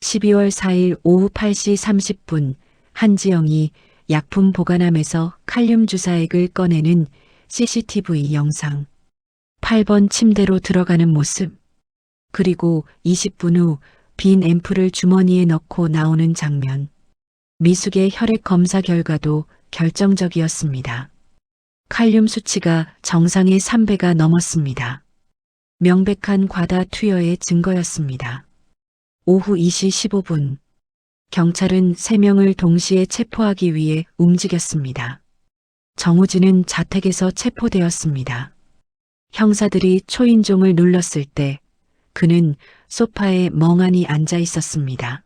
12월 4일 오후 8시 30분 한지영이 약품 보관함에서 칼륨 주사액을 꺼내는 CCTV 영상. 8번 침대로 들어가는 모습. 그리고 20분 후 빈 앰플을 주머니에 넣고 나오는 장면. 미숙의 혈액 검사 결과도 결정적이었습니다. 칼륨 수치가 정상의 3배가 넘었습니다. 명백한 과다 투여의 증거였습니다. 오후 2시 15분. 경찰은 3명을 동시에 체포하기 위해 움직였습니다. 정우진은 자택에서 체포되었습니다. 형사들이 초인종을 눌렀을 때 그는 소파에 멍하니 앉아 있었습니다.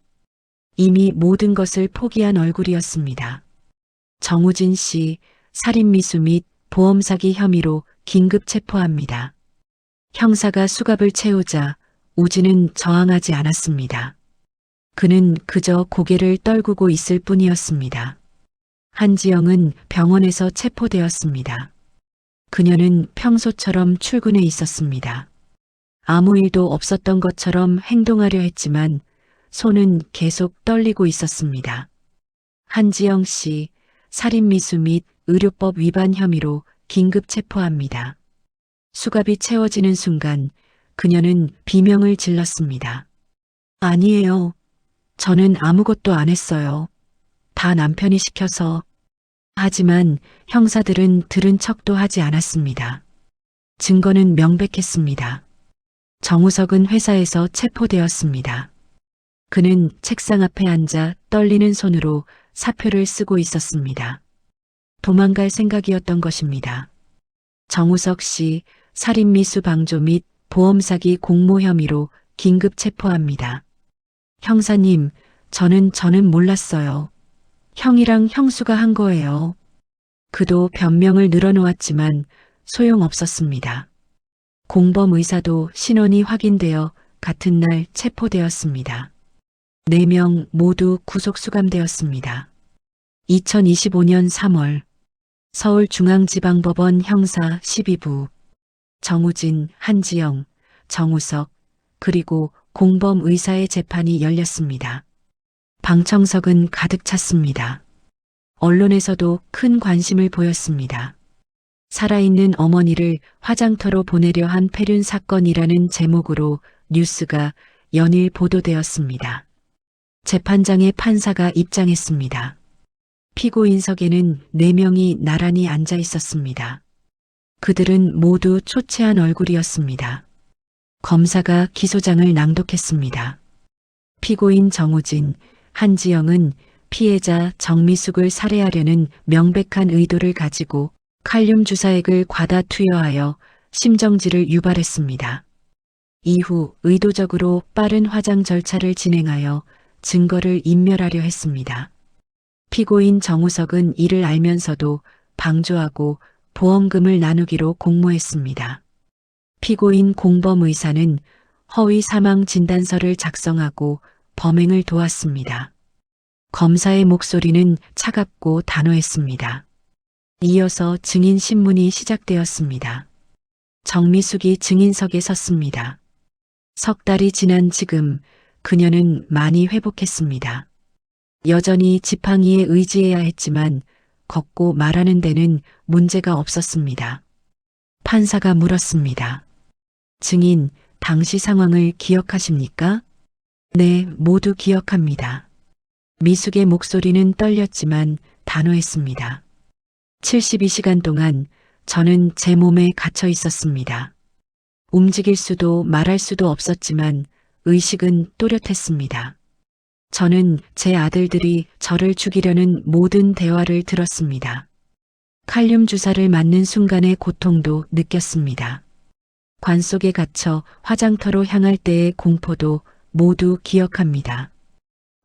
이미 모든 것을 포기한 얼굴이었습니다. 정우진 씨, 살인미수 및 보험사기 혐의로 긴급 체포합니다. 형사가 수갑을 채우자 우진은 저항하지 않았습니다. 그는 그저 고개를 떨구고 있을 뿐이었습니다. 한지영은 병원에서 체포되었습니다. 그녀는 평소처럼 출근해 있었습니다. 아무 일도 없었던 것처럼 행동하려 했지만 손은 계속 떨리고 있었습니다. 한지영 씨, 살인미수 및 의료법 위반 혐의로 긴급 체포합니다. 수갑이 채워지는 순간 그녀는 비명을 질렀습니다. 아니에요. 저는 아무것도 안 했어요. 다 남편이 시켜서. 하지만 형사들은 들은 척도 하지 않았습니다. 증거는 명백했습니다. 정우석은 회사에서 체포되었습니다. 그는 책상 앞에 앉아 떨리는 손으로 사표를 쓰고 있었습니다. 도망갈 생각이었던 것입니다. 정우석 씨, 살인미수 방조 및 보험사기 공모 혐의로 긴급 체포합니다. 형사님, 저는 몰랐어요. 형이랑 형수가 한 거예요. 그도 변명을 늘어놓았지만 소용없었습니다. 공범 의사도 신원이 확인되어 같은 날 체포되었습니다. 4명 모두 구속 수감되었습니다. 2025년 3월 서울중앙지방법원 형사 12부 정우진, 한지영, 정우석, 그리고 공범 의사의 재판이 열렸습니다. 방청석은 가득 찼습니다. 언론에서도 큰 관심을 보였습니다. 살아있는 어머니를 화장터로 보내려 한 폐륜 사건이라는 제목으로 뉴스가 연일 보도되었습니다. 재판장의 판사가 입장했습니다. 피고인석에는 4명이 나란히 앉아 있었습니다. 그들은 모두 초췌한 얼굴이었습니다. 검사가 기소장을 낭독했습니다. 피고인 정우진, 한지영은 피해자 정미숙을 살해하려는 명백한 의도를 가지고 칼륨 주사액을 과다 투여하여 심정지를 유발했습니다. 이후 의도적으로 빠른 화장 절차를 진행하여 증거를 인멸하려 했습니다. 피고인 정우석은 이를 알면서도 방조하고 보험금을 나누기로 공모했습니다. 피고인 공범 의사는 허위 사망 진단서를 작성하고 범행을 도왔습니다. 검사의 목소리는 차갑고 단호했습니다. 이어서 증인 신문이 시작되었습니다. 정미숙이 증인석에 섰습니다. 석 달이 지난 지금 그녀는 많이 회복했습니다. 여전히 지팡이에 의지해야 했지만 걷고 말하는 데는 문제가 없었습니다. 판사가 물었습니다. 증인, 당시 상황을 기억하십니까? 네, 모두 기억합니다. 미숙의 목소리는 떨렸지만 단호했습니다. 72시간 동안 저는 제 몸에 갇혀 있었습니다. 움직일 수도 말할 수도 없었지만 의식은 또렷했습니다. 저는 제 아들들이 저를 죽이려는 모든 대화를 들었습니다. 칼륨 주사를 맞는 순간의 고통도 느꼈습니다. 관 속에 갇혀 화장터로 향할 때의 공포도 모두 기억합니다.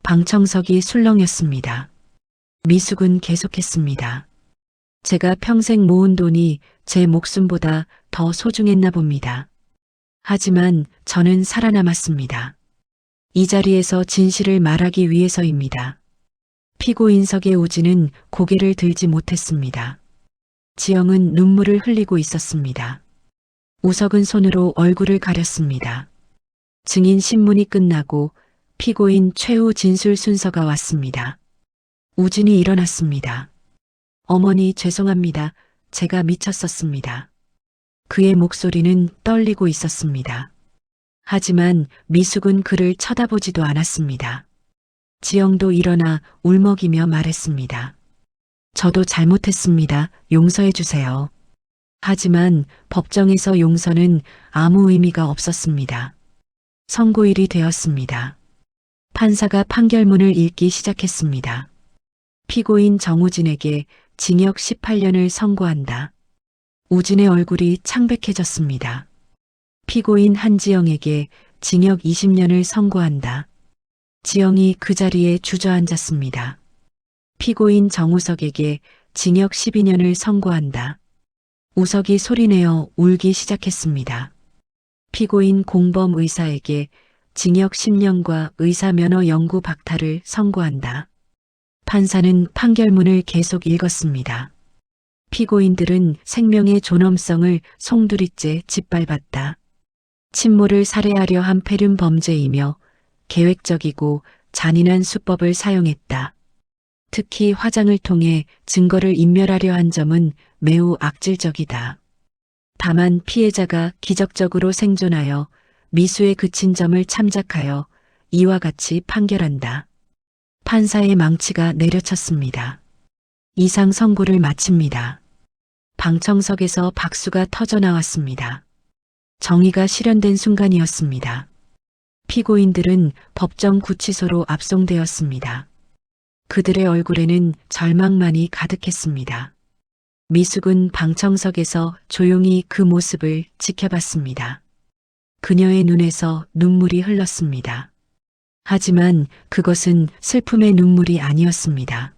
방청석이 술렁였습니다. 미숙은 계속했습니다. 제가 평생 모은 돈이 제 목숨보다 더 소중했나 봅니다. 하지만 저는 살아남았습니다. 이 자리에서 진실을 말하기 위해서입니다. 피고인석의 우진은 고개를 들지 못했습니다. 지영은 눈물을 흘리고 있었습니다. 우석은 손으로 얼굴을 가렸습니다. 증인 신문이 끝나고 피고인 최후 진술 순서가 왔습니다. 우진이 일어났습니다. 어머니 죄송합니다. 제가 미쳤었습니다. 그의 목소리는 떨리고 있었습니다. 하지만 미숙은 그를 쳐다보지도 않았습니다. 지영도 일어나 울먹이며 말했습니다. 저도 잘못했습니다. 용서해 주세요. 하지만 법정에서 용서는 아무 의미가 없었습니다. 선고일이 되었습니다. 판사가 판결문을 읽기 시작했습니다. 피고인 정우진에게 징역 18년을 선고한다. 우진의 얼굴이 창백해졌습니다. 피고인 한지영에게 징역 20년을 선고한다. 지영이 그 자리에 주저앉았습니다. 피고인 정우석에게 징역 12년을 선고한다. 우석이 소리내어 울기 시작했습니다. 피고인 공범 의사에게 징역 10년과 의사 면허 영구 박탈을 선고한다. 판사는 판결문을 계속 읽었습니다. 피고인들은 생명의 존엄성을 송두리째 짓밟았다. 친모를 살해하려 한 폐륜 범죄이며 계획적이고 잔인한 수법을 사용했다. 특히 화장을 통해 증거를 인멸하려 한 점은 매우 악질적이다. 다만 피해자가 기적적으로 생존하여 미수에 그친 점을 참작하여 이와 같이 판결한다. 판사의 망치가 내려쳤습니다. 이상 선고를 마칩니다. 방청석에서 박수가 터져 나왔습니다. 정의가 실현된 순간이었습니다. 피고인들은 법정 구치소로 압송되었습니다. 그들의 얼굴에는 절망만이 가득했습니다. 미숙은 방청석에서 조용히 그 모습을 지켜봤습니다. 그녀의 눈에서 눈물이 흘렀습니다. 하지만 그것은 슬픔의 눈물이 아니었습니다.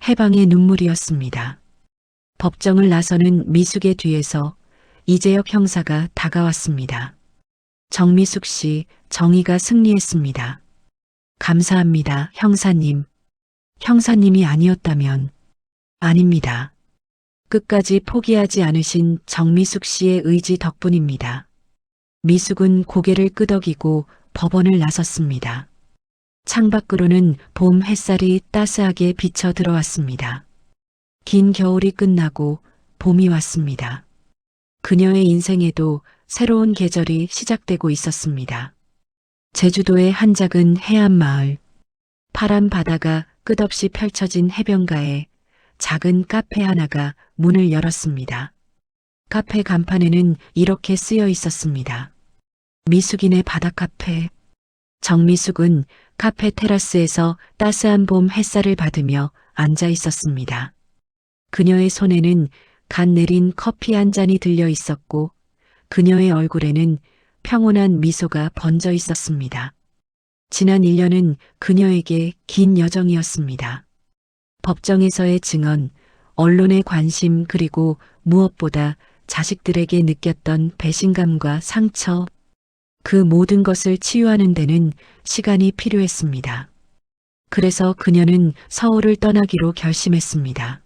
해방의 눈물이었습니다. 법정을 나서는 미숙의 뒤에서 이재혁 형사가 다가왔습니다. 정미숙 씨, 정의가 승리했습니다. 감사합니다, 형사님. 형사님이 아니었다면. 아닙니다. 끝까지 포기하지 않으신 정미숙 씨의 의지 덕분입니다. 미숙은 고개를 끄덕이고 법원을 나섰습니다. 창밖으로는 봄 햇살이 따스하게 비쳐 들어왔습니다. 긴 겨울이 끝나고 봄이 왔습니다. 그녀의 인생에도 새로운 계절이 시작되고 있었습니다. 제주도의 한 작은 해안 마을, 파란 바다가 끝없이 펼쳐진 해변가에 작은 카페 하나가 문을 열었습니다. 카페 간판에는 이렇게 쓰여 있었습니다. 미숙인의 바다 카페. 정미숙은 카페 테라스에서 따스한 봄 햇살을 받으며 앉아 있었습니다. 그녀의 손에는 갓 내린 커피 한 잔이 들려 있었고 그녀의 얼굴에는 평온한 미소가 번져 있었습니다. 지난 1년은 그녀에게 긴 여정이었습니다. 법정에서의 증언, 언론의 관심 그리고 무엇보다 자식들에게 느꼈던 배신감과 상처, 그 모든 것을 치유하는 데는 시간이 필요했습니다. 그래서 그녀는 서울을 떠나기로 결심했습니다.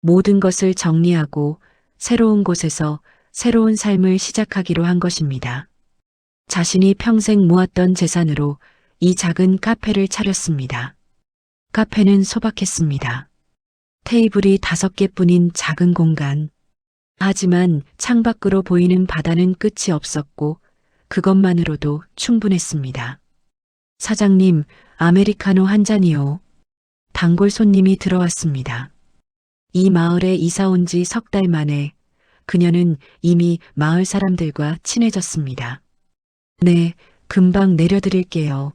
모든 것을 정리하고 새로운 곳에서 새로운 삶을 시작하기로 한 것입니다. 자신이 평생 모았던 재산으로 이 작은 카페를 차렸습니다. 카페는 소박했습니다. 테이블이 5개뿐인 작은 공간. 하지만 창밖으로 보이는 바다는 끝이 없었고 그것만으로도 충분했습니다. 사장님, 아메리카노 한 잔이요. 단골 손님이 들어왔습니다. 이 마을에 이사 온 지 3달 만에 그녀는 이미 마을 사람들과 친해졌습니다. 네, 금방 내려드릴게요.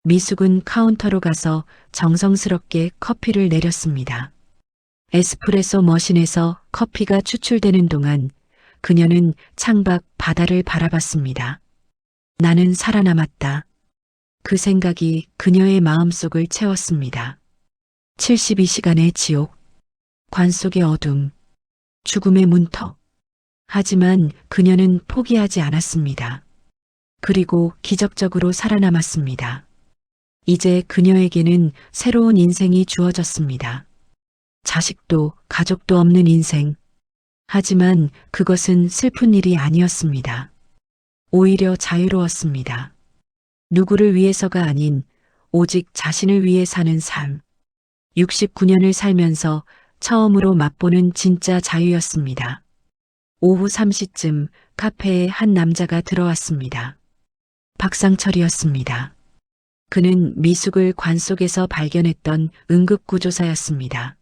미숙은 카운터로 가서 정성스럽게 커피를 내렸습니다. 에스프레소 머신에서 커피가 추출되는 동안 그녀는 창밖 바다를 바라봤습니다. 나는 살아남았다. 그 생각이 그녀의 마음속을 채웠습니다. 72시간의 지옥, 관 속의 어둠, 죽음의 문턱. 하지만 그녀는 포기하지 않았습니다. 그리고 기적적으로 살아남았습니다. 이제 그녀에게는 새로운 인생이 주어졌습니다. 자식도 가족도 없는 인생. 하지만 그것은 슬픈 일이 아니었습니다. 오히려 자유로웠습니다. 누구를 위해서가 아닌 오직 자신을 위해 사는 삶. 69년을 살면서 처음으로 맛보는 진짜 자유였습니다. 오후 3시쯤 카페에 한 남자가 들어왔습니다. 박상철이었습니다. 그는 미숙을 관 속에서 발견했던 응급구조사였습니다.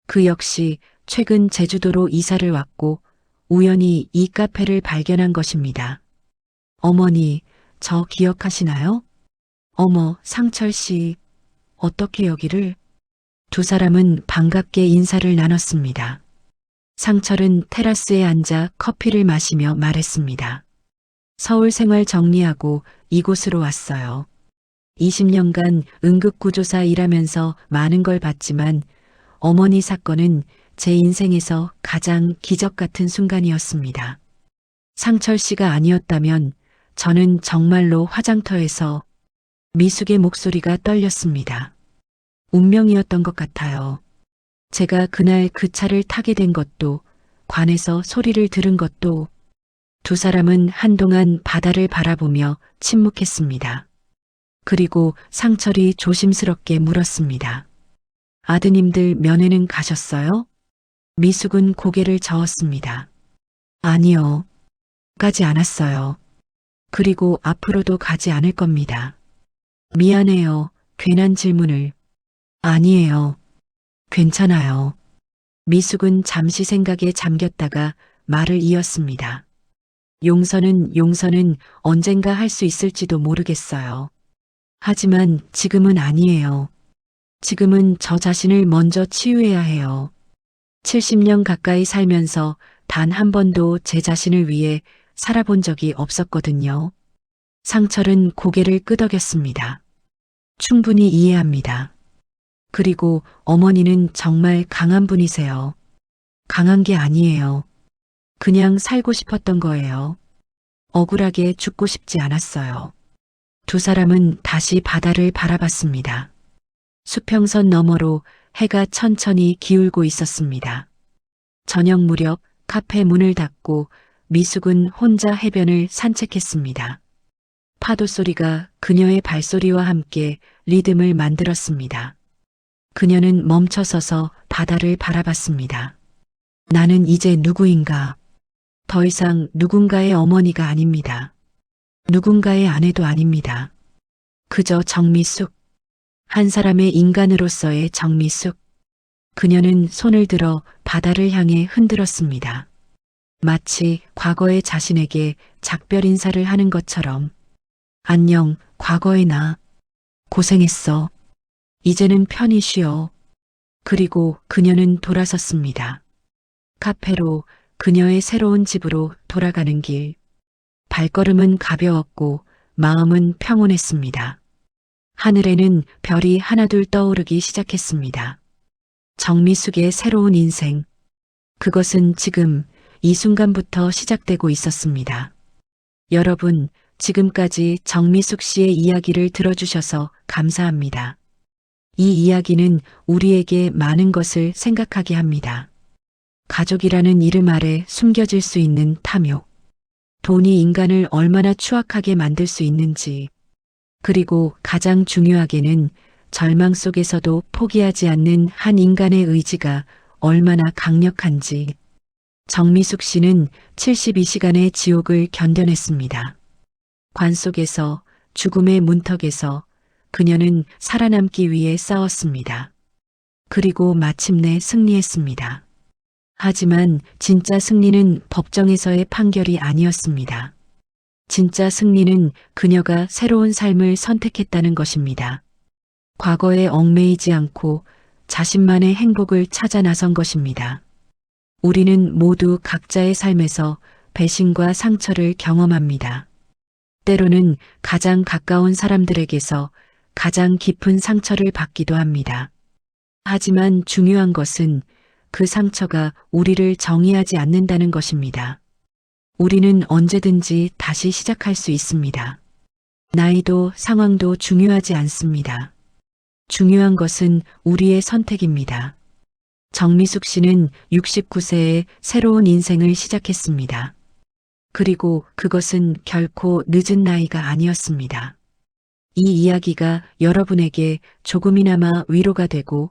그 역시 최근 제주도로 이사를 왔고 우연히 이 카페를 발견한 것입니다. 어머니, 저 기억하시나요? 어머, 상철 씨, 어떻게 여기를? 두 사람은 반갑게 인사를 나눴습니다. 상철은 테라스에 앉아 커피를 마시며 말했습니다. 서울 생활 정리하고 이곳으로 왔어요. 20년간 응급구조사 일하면서 많은 걸 봤지만 어머니 사건은 제 인생에서 가장 기적 같은 순간이었습니다. 상철 씨가 아니었다면 저는 정말로 화장터에서 미숙의 목소리가 떨렸습니다. 운명이었던 것 같아요. 제가 그날 그 차를 타게 된 것도 관에서 소리를 들은 것도. 두 사람은 한동안 바다를 바라보며 침묵했습니다. 그리고 상철이 조심스럽게 물었습니다. 아드님들 면회는 가셨어요? 미숙은 고개를 저었습니다. 아니요. 가지 않았어요. 그리고 앞으로도 가지 않을 겁니다. 미안해요. 괜한 질문을. 아니에요. 괜찮아요. 미숙은 잠시 생각에 잠겼다가 말을 이었습니다. 용서는 언젠가 할 수 있을지도 모르겠어요. 하지만 지금은 아니에요. 지금은 저 자신을 먼저 치유해야 해요. 70년 가까이 살면서 단 한 번도 제 자신을 위해 살아본 적이 없었거든요. 상철은 고개를 끄덕였습니다. 충분히 이해합니다. 그리고 어머니는 정말 강한 분이세요. 강한 게 아니에요. 그냥 살고 싶었던 거예요. 억울하게 죽고 싶지 않았어요. 두 사람은 다시 바다를 바라봤습니다. 수평선 너머로 해가 천천히 기울고 있었습니다. 저녁 무렵 카페 문을 닫고 미숙은 혼자 해변을 산책했습니다. 파도 소리가 그녀의 발소리와 함께 리듬을 만들었습니다. 그녀는 멈춰서서 바다를 바라봤습니다. 나는 이제 누구인가? 더 이상 누군가의 어머니가 아닙니다. 누군가의 아내도 아닙니다. 그저 정미숙. 한 사람의 인간으로서의 정미숙. 그녀는 손을 들어 바다를 향해 흔들었습니다. 마치 과거의 자신에게 작별 인사를 하는 것처럼. 안녕, 과거의 나. 고생했어. 이제는 편히 쉬어. 그리고 그녀는 돌아섰습니다. 카페로, 그녀의 새로운 집으로 돌아가는 길. 발걸음은 가벼웠고 마음은 평온했습니다. 하늘에는 별이 하나둘 떠오르기 시작했습니다. 정미숙의 새로운 인생. 그것은 지금 이 순간부터 시작되고 있었습니다. 여러분, 지금까지 정미숙 씨의 이야기를 들어주셔서 감사합니다. 이 이야기는 우리에게 많은 것을 생각하게 합니다. 가족이라는 이름 아래 숨겨질 수 있는 탐욕. 돈이 인간을 얼마나 추악하게 만들 수 있는지. 그리고 가장 중요하게는 절망 속에서도 포기하지 않는 한 인간의 의지가 얼마나 강력한지 정미숙 씨는 72시간의 지옥을 견뎌냈습니다. 관 속에서, 죽음의 문턱에서 그녀는 살아남기 위해 싸웠습니다. 그리고 마침내 승리했습니다. 하지만 진짜 승리는 법정에서의 판결이 아니었습니다. 진짜 승리는 그녀가 새로운 삶을 선택했다는 것입니다. 과거에 얽매이지 않고 자신만의 행복을 찾아 나선 것입니다. 우리는 모두 각자의 삶에서 배신과 상처를 경험합니다. 때로는 가장 가까운 사람들에게서 가장 깊은 상처를 받기도 합니다. 하지만 중요한 것은 그 상처가 우리를 정의하지 않는다는 것입니다. 우리는 언제든지 다시 시작할 수 있습니다. 나이도 상황도 중요하지 않습니다. 중요한 것은 우리의 선택입니다. 정미숙 씨는 69세에 새로운 인생을 시작했습니다. 그리고 그것은 결코 늦은 나이가 아니었습니다. 이 이야기가 여러분에게 조금이나마 위로가 되고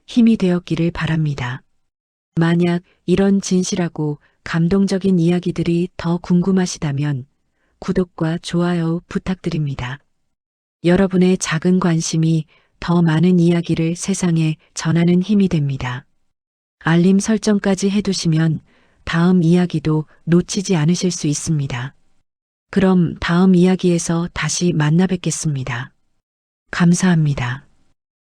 힘이 되었기를 바랍니다. 만약 이런 진실하고 감동적인 이야기들이 더 궁금하시다면 구독과 좋아요 부탁드립니다. 여러분의 작은 관심이 더 많은 이야기를 세상에 전하는 힘이 됩니다. 알림 설정까지 해두시면 다음 이야기도 놓치지 않으실 수 있습니다. 그럼 다음 이야기에서 다시 만나 뵙겠습니다. 감사합니다.